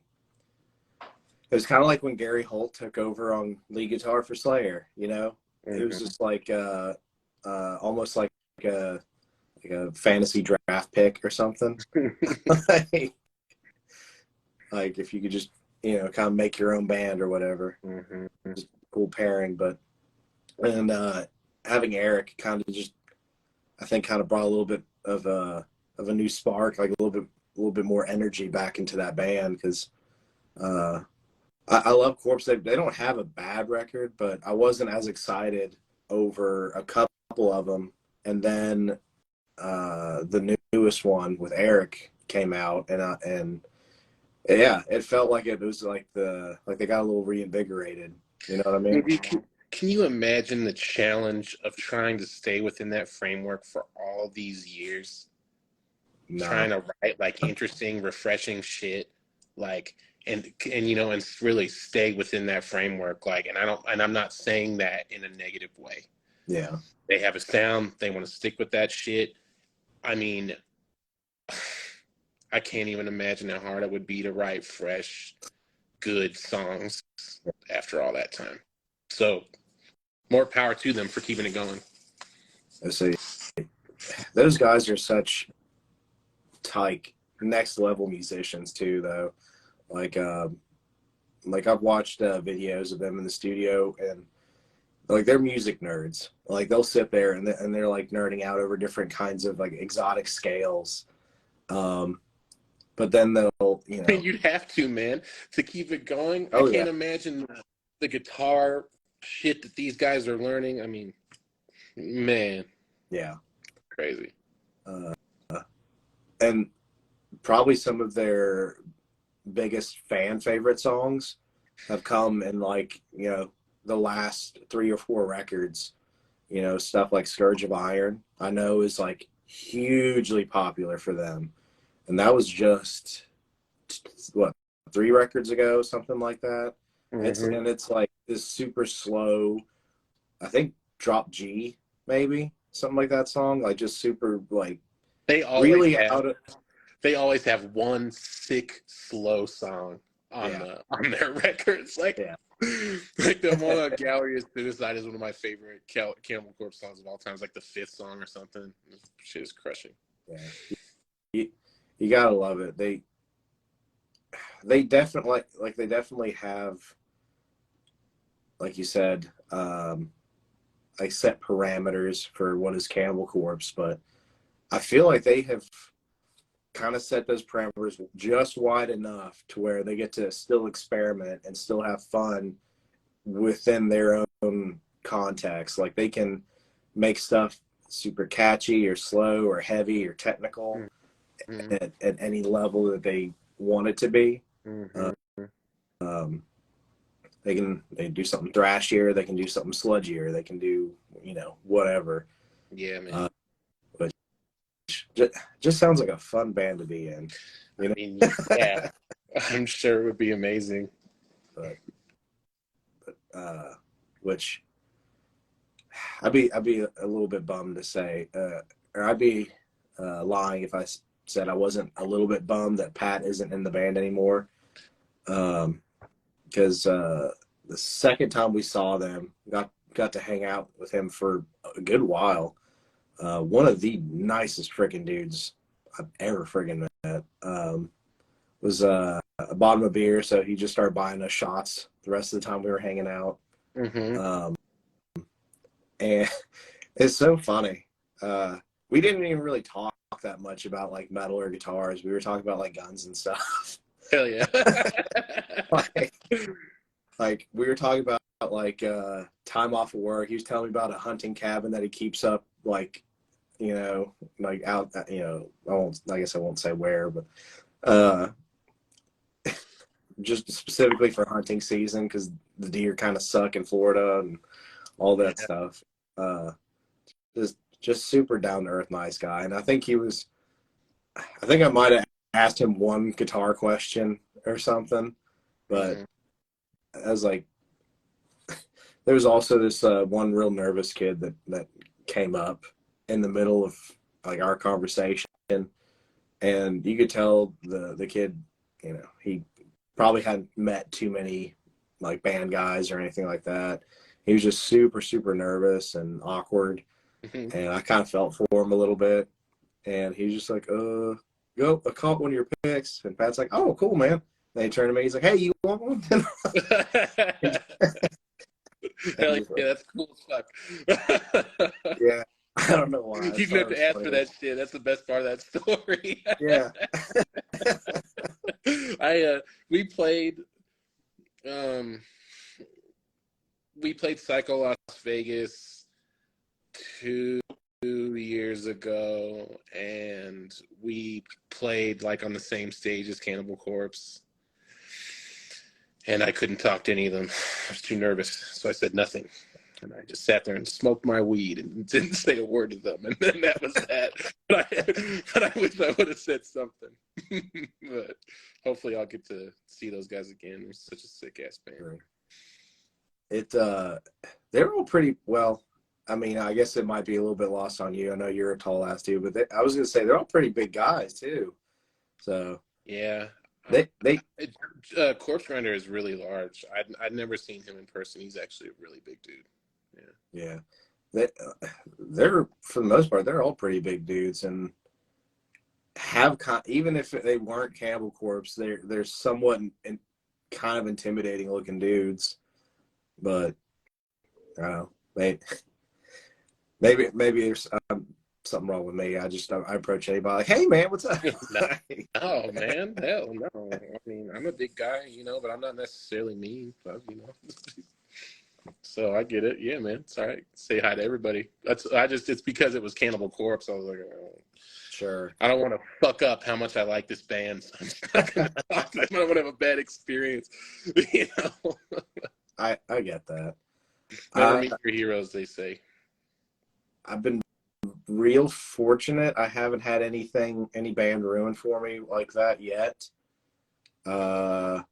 it was kind of like when Gary Holt took over on lead guitar for Slayer. It was Mhm. just like almost a like a fantasy draft pick or something. Like if you could just kind of make your own band or whatever. Mhm. Just cool pairing. But and having Eric kind of just I think kind of brought a little bit of a new spark, like a little bit more energy back into that band because uh, I love Corpse. They don't have a bad record, but I wasn't as excited over a couple of them, and then the newest one with Eric came out, and yeah, it felt like it was like they got a little reinvigorated. You know what I mean? Can you imagine the challenge of trying to stay within that framework for all these years? No. Trying to write like interesting, refreshing shit, like and really stay within that framework. Like, and I'm not saying that in a negative way. Yeah. They have a sound, they want to stick with that shit. I mean, I can't even imagine how hard it would be to write fresh, good songs after all that time. So more power to them for keeping it going. I see. Those guys are such like next level musicians too, though. Like, like I've watched videos of them in the studio, and like they're music nerds. Like they'll sit there and they're like nerding out over different kinds of like exotic scales. Um, but then they'll, You'd have to, man, to keep it going. I oh yeah, can't imagine the guitar shit that these guys are learning. I mean, man, yeah, crazy. uh, and probably some of their biggest fan favorite songs have come in like the last 3 or 4 records. Stuff like Scourge of Iron, I know is like hugely popular for them. And that was just what 3 records ago, something like that. Hmm. It's like this super slow, I think drop G maybe something like that song, like just super like They always really have out of they always have one sick slow song yeah on their records. yeah Like the Mono Gallery is Suicide is one of my favorite Cannibal Corpse songs of all time. It's like the fifth song or something. This shit is crushing. yeah you gotta love it. They definitely they definitely have, like you said, like set parameters for what is Cannibal Corpse, but I feel like they have kind of set those parameters just wide enough to where they get to still experiment and still have fun within their own context. Like they can make stuff super catchy or slow or heavy or technical Mm-hmm. at any level that they want it to be. Uh, Mm-hmm. um, they can do something thrashier, they can do something sludgier, they can do whatever. Yeah, man. Uh, but just sounds like a fun band to be in, I mean, yeah, I'm sure it would be amazing. but which I'd be a little bit bummed to say, or I'd be lying if I said I wasn't a little bit bummed that Pat isn't in the band anymore. Because the second time we saw them, got to hang out with him for a good while. One of the nicest freaking dudes I've ever freaking met. Was bought him a beer, so he just started buying us shots the rest of the time we were hanging out. Mm-hmm. Um, and it's so funny. We didn't even really talk that much about like metal or guitars. We were talking about like guns and stuff. Hell yeah. like, like we were talking about like time off of work. He was telling me about a hunting cabin that he keeps up, like like out. I guess I won't say where, but uh, just specifically for hunting season because the deer kind of suck in Florida and all that Yeah. stuff. Uh, just super down to earth, nice guy, and I think he was. I think I might have asked him one guitar question or something, but I was like, there was also this one real nervous kid that came up in the middle of like our conversation, and you could tell the kid, you know, he probably hadn't met too many like band guys or anything like that. He was just super, super nervous and awkward. And I kind of felt for him a little bit. And he was just like, go, I caught one of your picks. And Pat's like, oh, cool, man. Then he turned to me, he's like, hey, you want one? Hell yeah, that's cool as fuck. Yeah, I don't know why. You didn't have to ask for that shit. That's the best part of that story. Yeah. We played Psycho Las Vegas 2 years ago, and we played like on the same stage as Cannibal Corpse, and I couldn't talk to any of them. I was too nervous, so I said nothing, and I just sat there and smoked my weed and didn't say a word to them, and then that was that. But I wish I would have said something. But hopefully I'll get to see those guys again. They're such a sick ass band. They're all pretty well. I mean, I guess it might be a little bit lost on you. I know you're a tall ass dude, but I was gonna say they're all pretty big guys too. So yeah, Corpse Grinder is really large. I'd never seen him in person. He's actually a really big dude. Yeah. They're for the most part they're all pretty big dudes and have even if they weren't Cannibal Corpse, they're somewhat kind of intimidating looking dudes. But I don't know, maybe there's something wrong with me. I approach anybody like, hey man, what's up? Oh man, hell no. I mean, I'm a big guy, you know, but I'm not necessarily mean, but, you know. So I get it. Yeah, man, it's all right. Say hi to everybody. It's because it was Cannibal Corpse. I was like, oh, sure. I don't want to fuck up how much I like this band. So I'm just not gonna talk. I don't want to have a bad experience, you know. I get that. Never meet your heroes, they say. I've been real fortunate. I haven't had any band ruined for me like that yet. I've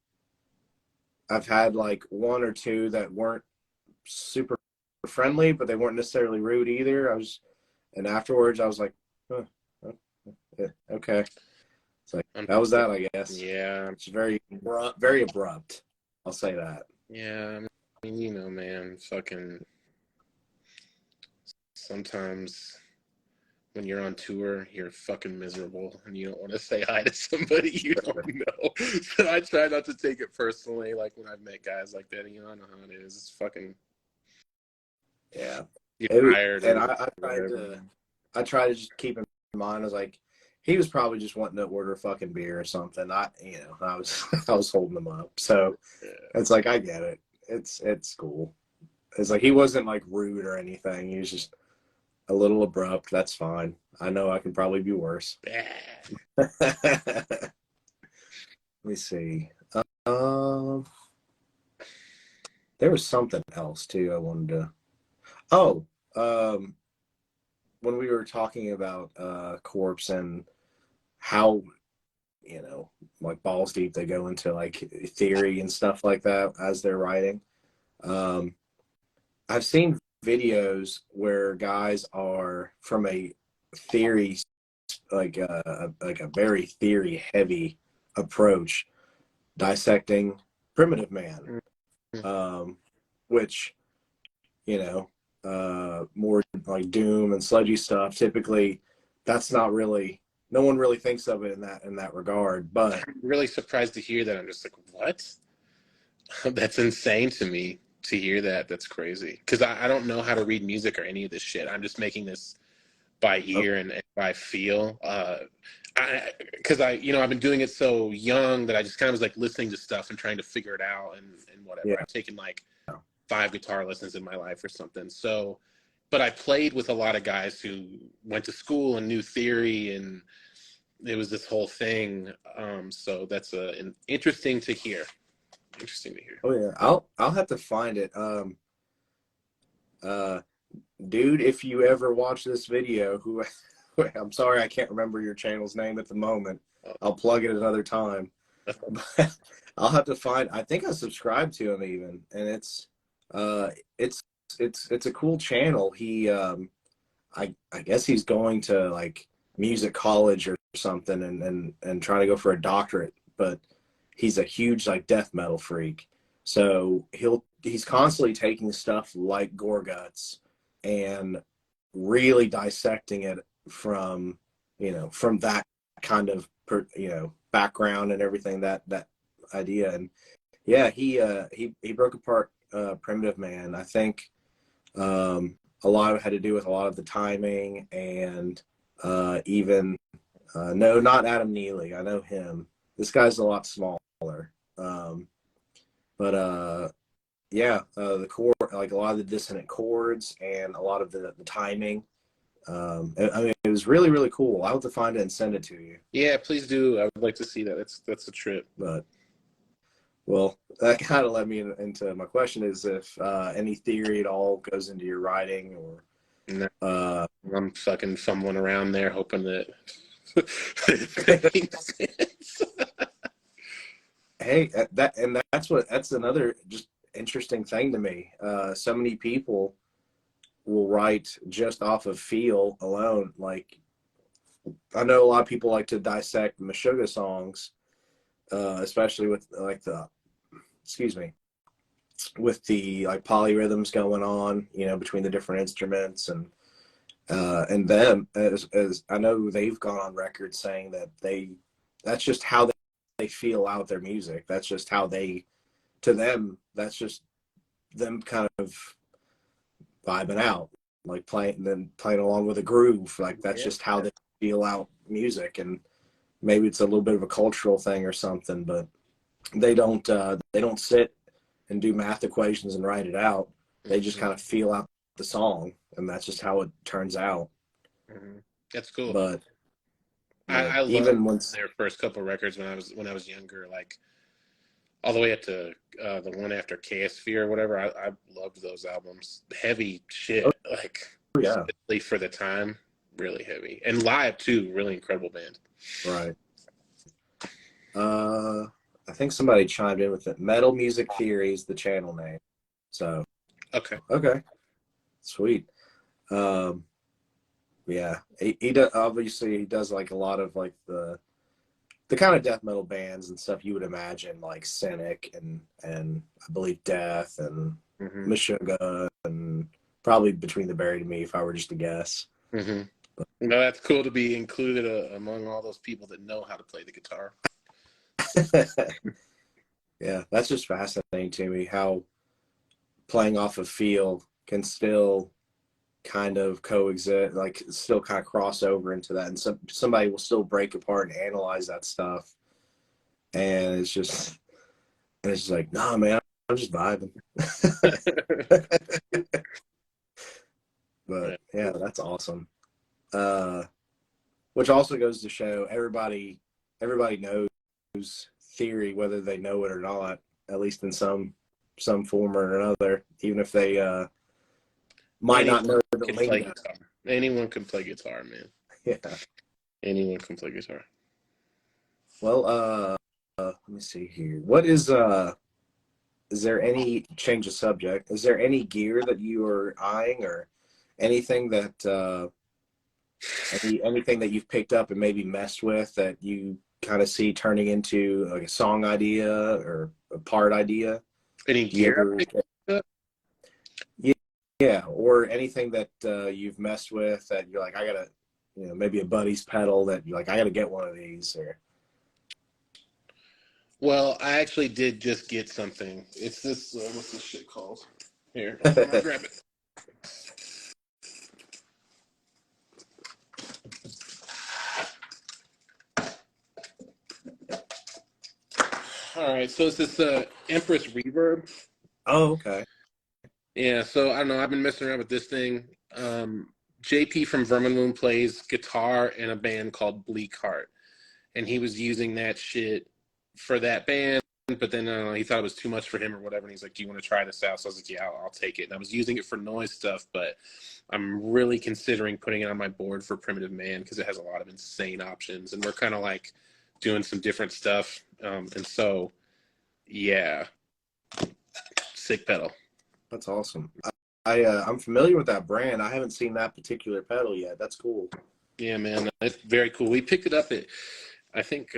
had like one or two that weren't super friendly, but they weren't necessarily rude either. And afterwards I was like, yeah, okay. It's like, that was that, I guess. Yeah. It's very abrupt. I'll say that. Yeah, I mean, you know, man, fucking sometimes when you're on tour, you're fucking miserable and you don't want to say hi to somebody you don't know. So I try not to take it personally, like when I've met guys like that, you know, I know how it is. It's fucking, yeah. You're tired. And I try to just keep in mind, I was like, he was probably just wanting to order a fucking beer or something. I was holding him up. So It's like, I get it. It's cool. It's like, he wasn't like rude or anything. He was just a little abrupt. That's fine. I know I can probably be worse. Let me see. There was something else too I wanted to. When we were talking about Corpse and how, you know, like balls deep they go into like theory and stuff like that as they're writing. I've seen videos where guys are from a theory, like a very theory heavy approach, dissecting Primitive Man, which, you know, more like doom and sludgy stuff. Typically, that's not really. No one really thinks of it in that regard. But I'm really surprised to hear that. I'm just like, what? That's insane to me to hear that. That's crazy. Because I don't know how to read music or any of this shit. I'm just making this by ear and by feel. Because I've been doing it so young that I just kind of was like listening to stuff and trying to figure it out and whatever. Yeah. I've taken like 5 guitar lessons in my life or something. So, but I played with a lot of guys who went to school and knew theory, and it was this whole thing. So that's interesting to hear. Interesting to hear. Oh yeah, I'll have to find it. Dude, if you ever watch this video, I'm sorry I can't remember your channel's name at the moment, I'll plug it another time. But I'll have to find. I think I subscribed to him even, and uh, it's it's a cool channel. I guess he's going to like music college or something, and trying to go for a doctorate. But he's a huge like death metal freak, so he's constantly taking stuff like Gore Guts and really dissecting it from from that kind of background and everything, that idea. And yeah, he broke apart Primitive Man. I think a lot of it had to do with a lot of the timing, and even no, not Adam Neely. I know him. This guy's a lot smaller. But yeah, the chord, like a lot of the dissonant chords and a lot of the timing. I mean, it was really, really cool. I'll have to find it and send it to you. Yeah, please do. I would like to see that. That's a trip. But well, that kind of led me into my question: is if any theory at all goes into your writing, or no, I'm fucking fumbling around there, hoping that it makes sense. Hey, that's another just interesting thing to me. So many people will write just off of feel alone. Like, I know a lot of people like to dissect Meshuggah songs, especially with like with the like polyrhythms going on, between the different instruments, and them, as I know they've gone on record saying that that's just how they feel out their music. That's just how to them, that's just them kind of vibing out, like playing along with a groove. Like that's just how they feel out music. And maybe it's a little bit of a cultural thing or something, but they don't sit and do math equations and write it out. They just kind of feel out the song, and that's just how it turns out. That's cool. But I even loved their first couple records when I was younger, like all the way up to the one after Chaosphere or whatever. I loved those albums. Heavy shit, like especially for the time, really heavy, and live too. Really incredible band. Right. I think somebody chimed in with it. Metal Music Theory is the channel name. So okay, sweet. Yeah, he does, obviously he does like a lot of like the kind of death metal bands and stuff you would imagine, like Cynic and I believe Death and Meshuggah, and probably Between the Buried and Me if I were just to guess. No, that's cool to be included among all those people that know how to play the guitar. Yeah, that's just fascinating to me, how playing off of feel can still kind of coexist, like still kind of cross over into that, and somebody will still break apart and analyze that stuff, and it's just like, nah, man, I'm just vibing. But yeah, that's awesome. Which also goes to show everybody knows theory, whether they know it or not, at least in some form or another, even if they might not know the lingo. Anyone can play guitar, man. Yeah. Anyone can play guitar. Well, let me see here. What is there any, change of subject, is there any gear that you are eyeing, or anything that anything that you've picked up and maybe messed with that you kind of see turning into like a song idea or a part idea? Any gear? Yeah, or anything that you've messed with that you're like, I gotta, maybe a buddy's pedal that you're like, I gotta get one of these. Or well, I actually did just get something. It's this. What's this shit called? Here, I'll grab it. All right, so it's this Empress Reverb. Oh, okay. Yeah, so I don't know. I've been messing around with this thing. JP from Vermin Womb plays guitar in a band called Bleak Heart, and he was using that shit for that band. But then he thought it was too much for him or whatever, and he's like, "Do you want to try this out?" So I was like, "Yeah, I'll take it." And I was using it for noise stuff, but I'm really considering putting it on my board for Primitive Man because it has a lot of insane options, and we're kind of like doing some different stuff. And so, yeah, sick pedal. That's awesome. I'm familiar with that brand. I haven't seen that particular pedal yet. That's cool. Yeah, man, it's very cool. We picked it up at, I think,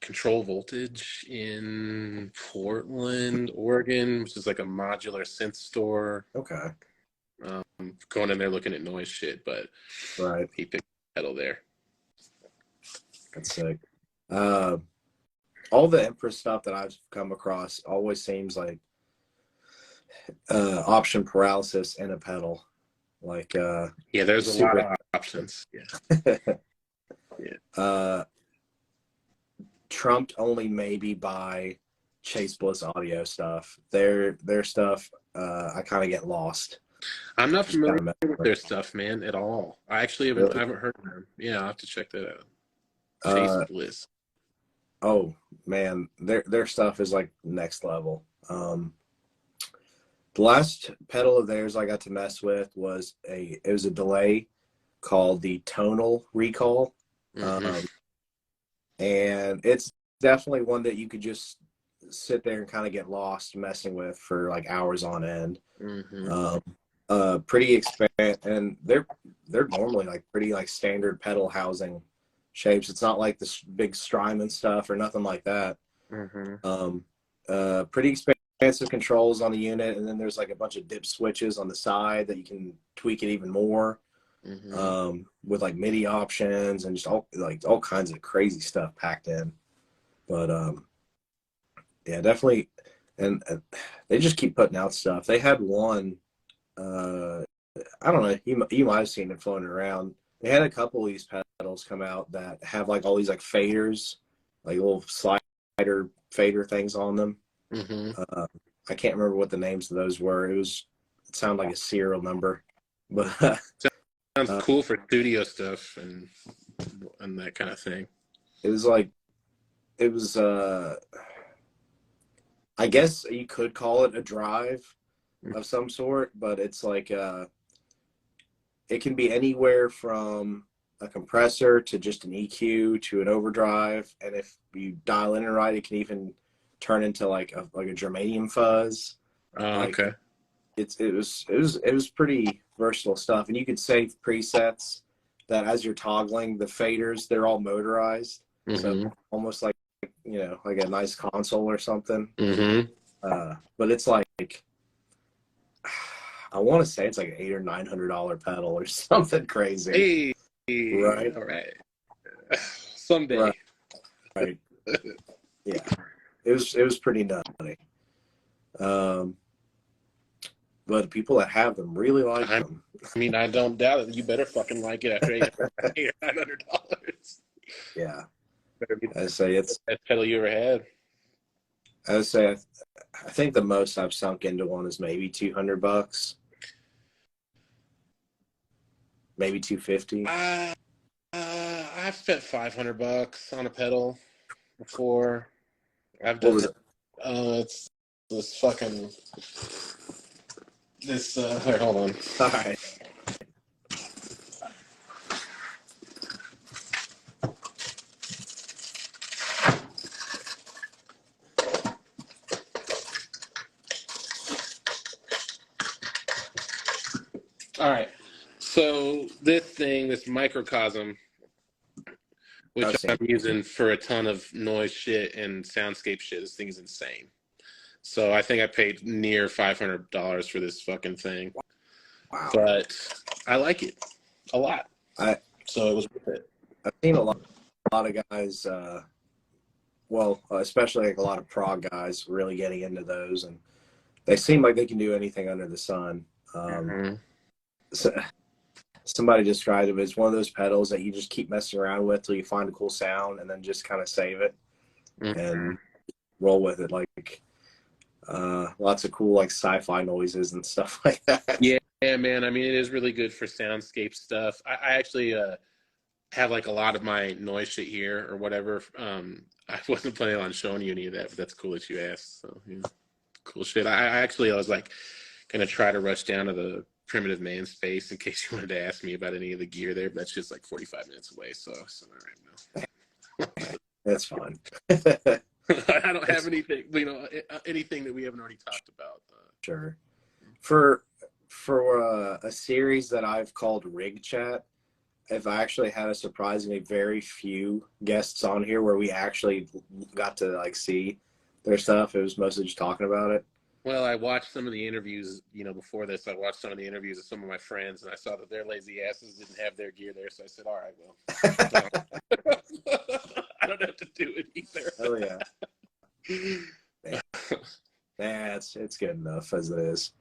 Control Voltage in Portland, Oregon, which is like a modular synth store. Okay. Going in there looking at noise shit, but right. He picked the pedal there. That's sick. All the Empress stuff that I've come across always seems like option paralysis in a pedal. Like yeah, there's a lot of options. Yeah. Yeah. Trumped only maybe by Chase Bliss Audio stuff. Their stuff, I kind of get lost. I'm not familiar with their stuff, man, at all. I actually haven't heard of them. Yeah, I'll have to check that out. Chase Bliss. Oh man, their stuff is like next level. The last pedal of theirs I got to mess with was a delay called the Tonal Recall. Mm-hmm. And it's definitely one that you could just sit there and kind of get lost messing with for like hours on end. Mm-hmm. Pretty expensive, and they're normally like pretty like standard pedal housing shapes. It's not like this big Strymon stuff or nothing like that. Mm-hmm. Pretty expensive controls on the unit, and then there's like a bunch of dip switches on the side that you can tweak it even more. Mm-hmm. With like MIDI options and just all kinds of crazy stuff packed in. But yeah, definitely. And they just keep putting out stuff. They had one, I don't know, you might have seen it floating around. They had a couple of these pedals come out that have like all these like faders, like little slider fader things on them. Mm-hmm. I can't remember what the names of those were. It sounded like a serial number, but sounds cool for studio stuff and that kind of thing. It was I guess you could call it a drive of some sort, but it's like it can be anywhere from a compressor to just an EQ to an overdrive, and if you dial in it right, it can even turn into like a germanium fuzz. Okay. It was pretty versatile stuff, and you could save presets that as you're toggling the faders, they're all motorized, so almost like like a nice console or something. But it's like I want to say it's like an $800 or $900 pedal or something crazy. Hey, right? All right. Someday. Right. Yeah. It was pretty nutty. But people that have them really like them. I mean, I don't doubt it. You better fucking like it after $800. Yeah. I say it's best pedal you ever had. I would say I think the most I've sunk into one is maybe $200, maybe $250. I've spent $500 on a pedal before. I've done it. It's this fucking this. Here, hold on. All right. All right. So this microcosm, which I'm using for a ton of noise shit and soundscape shit, this thing is insane. So I think I paid near $500 for this fucking thing. Wow. But I like it a lot. So it was worth it. I've seen a lot of guys, especially like a lot of prog guys really getting into those, and they seem like they can do anything under the sun. So, somebody described it as one of those pedals that you just keep messing around with till you find a cool sound and then just kind of save it and roll with it. Like lots of cool like sci-fi noises and stuff like that. Yeah, man. I mean, it is really good for soundscape stuff. I actually have like a lot of my noise shit here or whatever. I wasn't planning on showing you any of that, but that's cool that you asked. So yeah, cool shit. I was like gonna try to rush down to the Primitive Man space in case you wanted to ask me about any of the gear there, but that's just like 45 minutes away. So all right, That's fine. I don't have anything, anything that we haven't already talked about. Sure. For a series that I've called Rig Chat, I've actually had a surprisingly very few guests on here where we actually got to like see their stuff. It was mostly just talking about it. Well, I watched some of the interviews, before this. I watched some of the interviews of some of my friends, and I saw that their lazy asses didn't have their gear there. So I said, all right, well, I don't have to do it either. Oh, yeah. It's good enough as it is.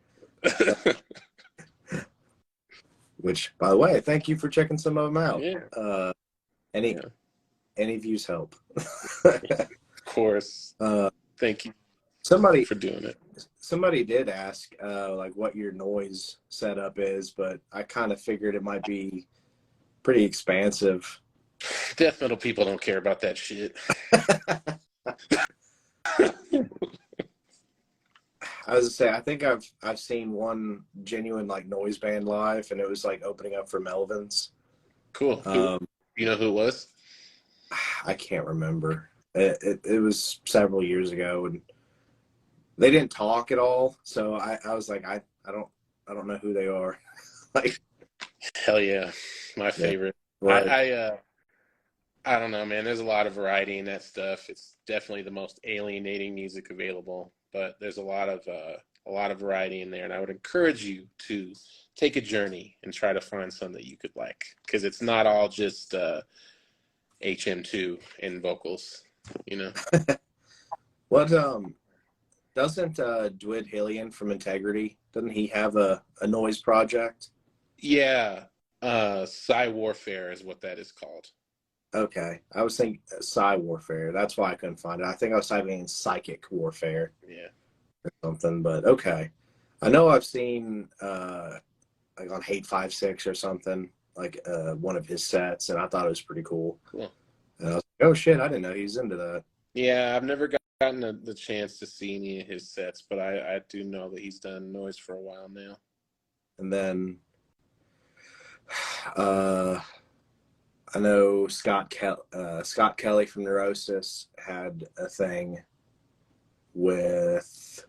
Which, by the way, thank you for checking some of them out. Yeah. Any views help. Of course. Thank you for doing it. Somebody did ask like what your noise setup is, but I kind of figured it might be pretty expansive. Death metal people don't care about that shit. I was to say, I think I've seen one genuine like noise band live, and it was like opening up for Melvins. Cool. You know who it was? I can't remember. It was several years ago, and they didn't talk at all. So I was like, I don't know who they are. Like, hell yeah, my favorite. Right. I don't know, man. There's a lot of variety in that stuff. It's definitely the most alienating music available, but there's a lot of variety in there, and I would encourage you to take a journey and try to find some that you could like, because it's not all just HM2 and vocals, What doesn't Dwid Hillian from Integrity, doesn't he have a noise project? Yeah, Psy Warfare is what that is called. Okay, I was thinking Psy Warfare. That's why I couldn't find it. I think I was typing in Psychic Warfare. Yeah. Or something, but okay. I know I've seen like on Hate 5-6 or something, like one of his sets, and I thought it was pretty cool. Cool. And I was like, oh shit, I didn't know he's into that. Yeah, I've never gotten the chance to see any of his sets, but I do know that he's done noise for a while now. And then I know Scott Kelly from Neurosis had a thing with,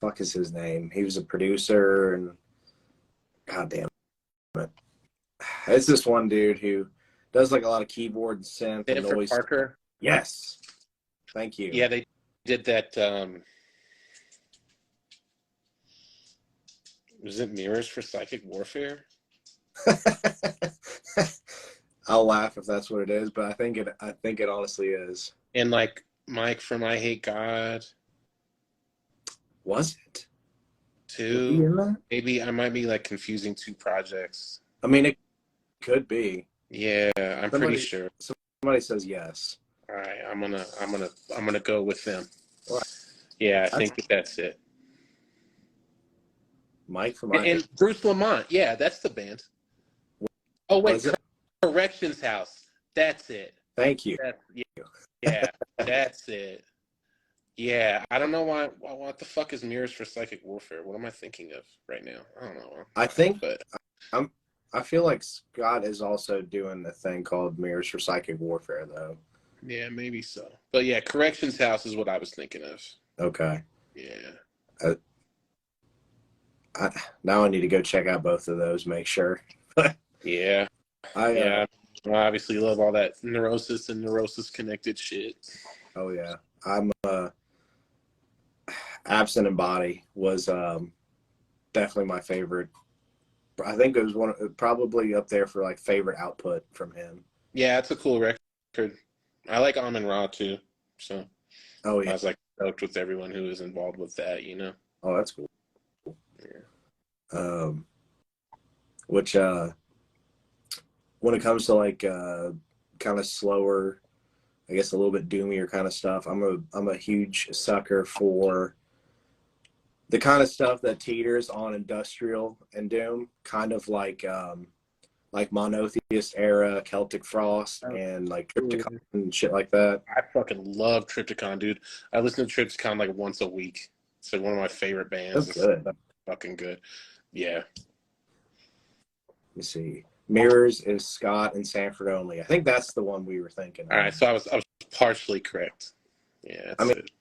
fuck is his name? He was a producer, and god damn it, it's this one dude who does like a lot of keyboard and synth and noise. Parker. Yes, thank you. Yeah, they did that. Was it Mirrors for Psychic Warfare? I'll laugh if that's what it is, but I think it honestly is. And like Mike from I Hate God. Was it? Two? Maybe I might be like confusing two projects. I mean, it could be. Yeah, I'm pretty sure. Somebody says yes. All right, I'm gonna go with them. Right. Yeah, I think that's it. Mike from and Bruce Lamont. Yeah, that's the band. Oh wait, Corrections House. That's it. Thank you. Yeah, that's it. Yeah, I don't know why. What the fuck is Mirrors for Psychic Warfare? What am I thinking of right now? I don't know. I feel like Scott is also doing a thing called Mirrors for Psychic Warfare, though. Yeah, maybe so. But yeah, Corrections House is what I was thinking of. Okay. Yeah. Now I need to go check out both of those, make sure. Yeah. I obviously love all that Neurosis and Neurosis connected shit. Oh yeah. I'm Absent and Body was definitely my favorite. I think it was probably up there for like favorite output from him. Yeah, it's a cool record. I like Amun Ra too. So oh yeah. I was like stoked with everyone who was involved with that, Oh, that's cool. Yeah. Which when it comes to like kind of slower, I guess a little bit doomier kind of stuff, I'm a huge sucker for the kind of stuff that teeters on industrial and doom, kind of like Monotheist era Celtic Frost and like Triptychon and shit like that. I fucking love Triptychon, dude. I listen to Triptychon like once a week. It's like one of my favorite bands. That's good. Fucking good. Yeah. Let me see. Mirrors is Scott and Sanford only. I think that's the one we were thinking All of. right, so I was partially correct. Yeah, I that's mean, it.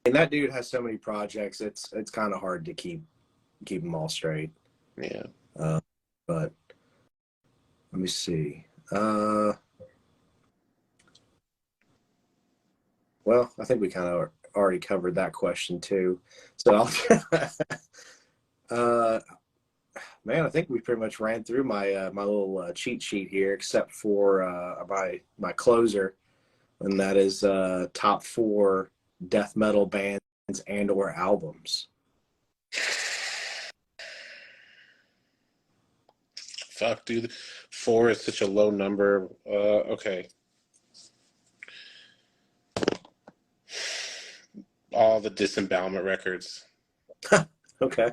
and that dude has so many projects. It's kind of hard to keep them all straight. Yeah. But let me see. Well, I think we kind of already covered that question too. So man, I think we pretty much ran through my my little cheat sheet here, except for my closer, and that is top 4 death metal bands and or albums. Fuck, dude. 4 is such a low number. Okay. All the disembowelment records. Okay.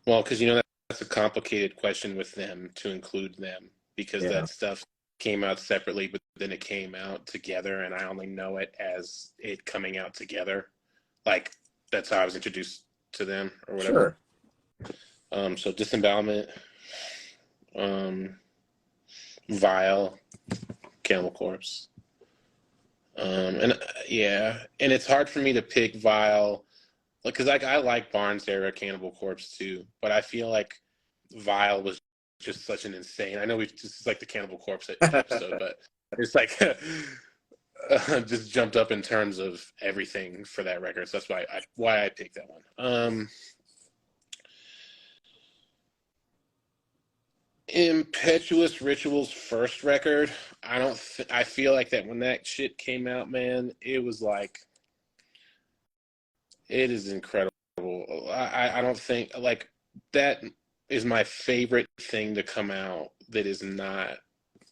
Well, because that's a complicated question with them to include them, because Yeah. that stuff came out separately, but then it came out together, and I only know it as it coming out together. Like, that's how I was introduced to them or whatever. Sure. So disembowelment, Vile, Cannibal Corpse. And yeah, and it's hard for me to pick Vile, because I like Barnes era Cannibal Corpse too, but I feel like Vile was just such an insane. I know this is like the Cannibal Corpse episode, but it's like just jumped up in terms of everything for that record. So that's why I picked that one. Impetuous Ritual's first record, I feel like that when that shit came out, man, it was like, it is incredible. I don't think, like, that is my favorite thing to come out that is not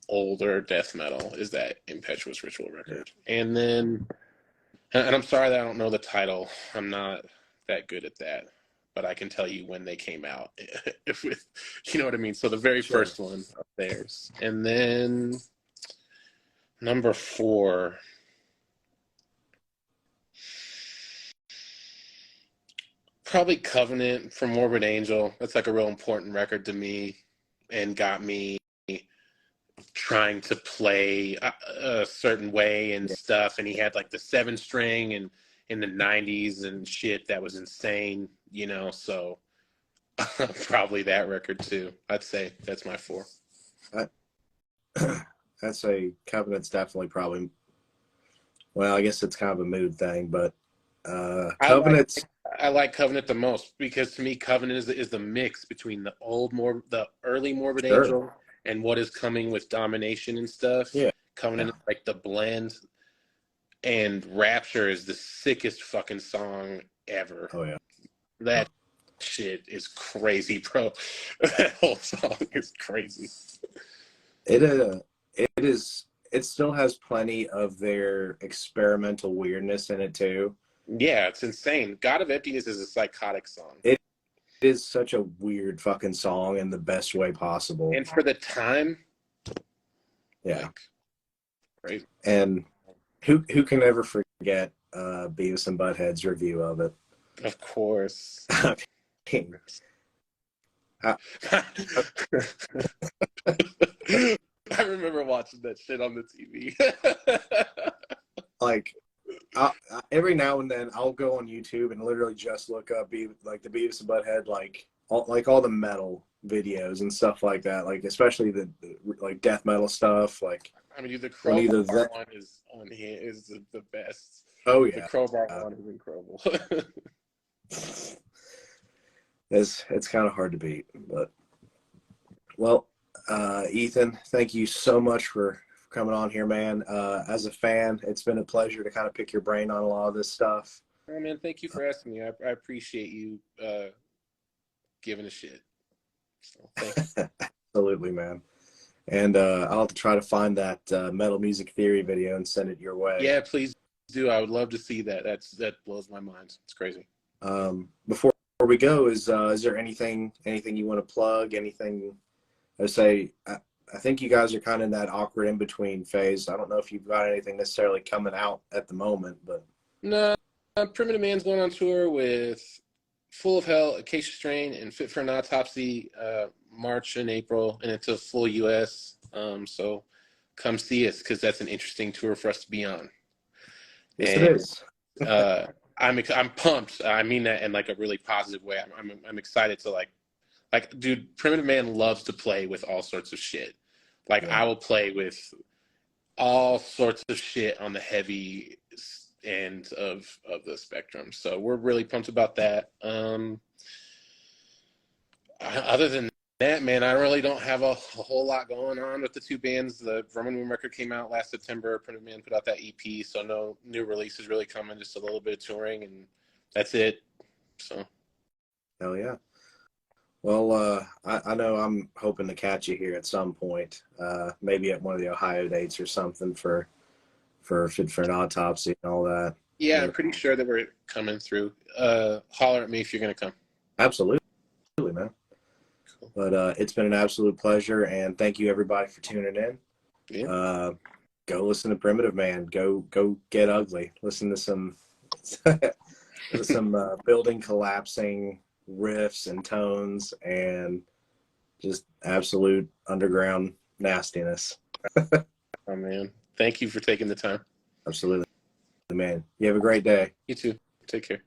older death metal, is that Impetuous Ritual record. And then, and I'm sorry that I don't know the title. I'm not that good at that, but I can tell you when they came out. If you know what I mean. So the very Sure. first one of theirs, and then number 4. Probably Covenant from Morbid Angel. That's like a real important record to me, and got me trying to play a certain way and stuff. And he had like the 7-string and in the 90s and shit that was insane, so probably that record too. I'd say that's my 4. I'd say Covenant's definitely probably, well, I guess it's kind of a mood thing, but Covenant's, I like Covenant the most, because to me Covenant is the mix between the early Morbid Sure. Angel and what is coming with Domination and stuff. Yeah. Covenant is like the blend, and Rapture is the sickest fucking song ever. Oh yeah. That shit is crazy, bro. That whole song is crazy. It is. It still has plenty of their experimental weirdness in it too. Yeah, it's insane. God of Emptiness is a psychotic song. It is such a weird fucking song in the best way possible. And for the time, yeah, like, crazy. And who can ever forget Beavis and Butthead's review of it? Of course. I remember watching that shit on the TV. Like, every now and then I'll go on YouTube and literally just look up the Beavis and Butthead, like all the metal videos and stuff like that, like especially the like death metal stuff. Like, I mean, dude, the Crowbar one is on here is the best. Oh yeah, the Crowbar one is incredible. It's kind of hard to beat, but well, Ethan, thank you so much for coming on here, man. As a fan, it's been a pleasure to kind of pick your brain on a lot of this stuff. Oh man, thank you for asking me. I appreciate you giving a shit. So, thanks. Absolutely, man. And I'll have to try to find that Metal Music Theory video and send it your way. Yeah, please do. I would love to see that. That blows my mind. It's crazy. Before we go, is there anything you want to plug? Anything? I say, I think you guys are kind of in that awkward in between phase. I don't know if you've got anything necessarily coming out at the moment, but no. Primitive Man's going on tour with Full of Hell, Acacia Strain, and Fit for an Autopsy March and April, and it's a full US. So come see us, because that's an interesting tour for us to be on. Yes, And it is. I'm pumped. I mean that in like a really positive way. I'm excited to like, dude, Primitive Man loves to play with all sorts of shit. Like, Yeah. I will play with all sorts of shit on the heavy end of the spectrum. So we're really pumped about that. Other than that, man, I really don't have a whole lot going on with the two bands. The Vermin Womb record came out last September. Primitive Man put out that EP, so no new releases really coming. Just a little bit of touring, and that's it. So. Hell yeah. Well, I know I'm hoping to catch you here at some point, maybe at one of the Ohio dates or something for an autopsy and all that. Yeah, I'm pretty sure that we're coming through. Holler at me if you're going to come. Absolutely, man. Cool. But it's been an absolute pleasure, and thank you everybody for tuning in. Yeah. Go listen to Primitive Man. Go get ugly. Listen to some building collapsing riffs and tones and just absolute underground nastiness. Oh, man. Thank you for taking the time. Absolutely, man. You have a great day. You too. Take care.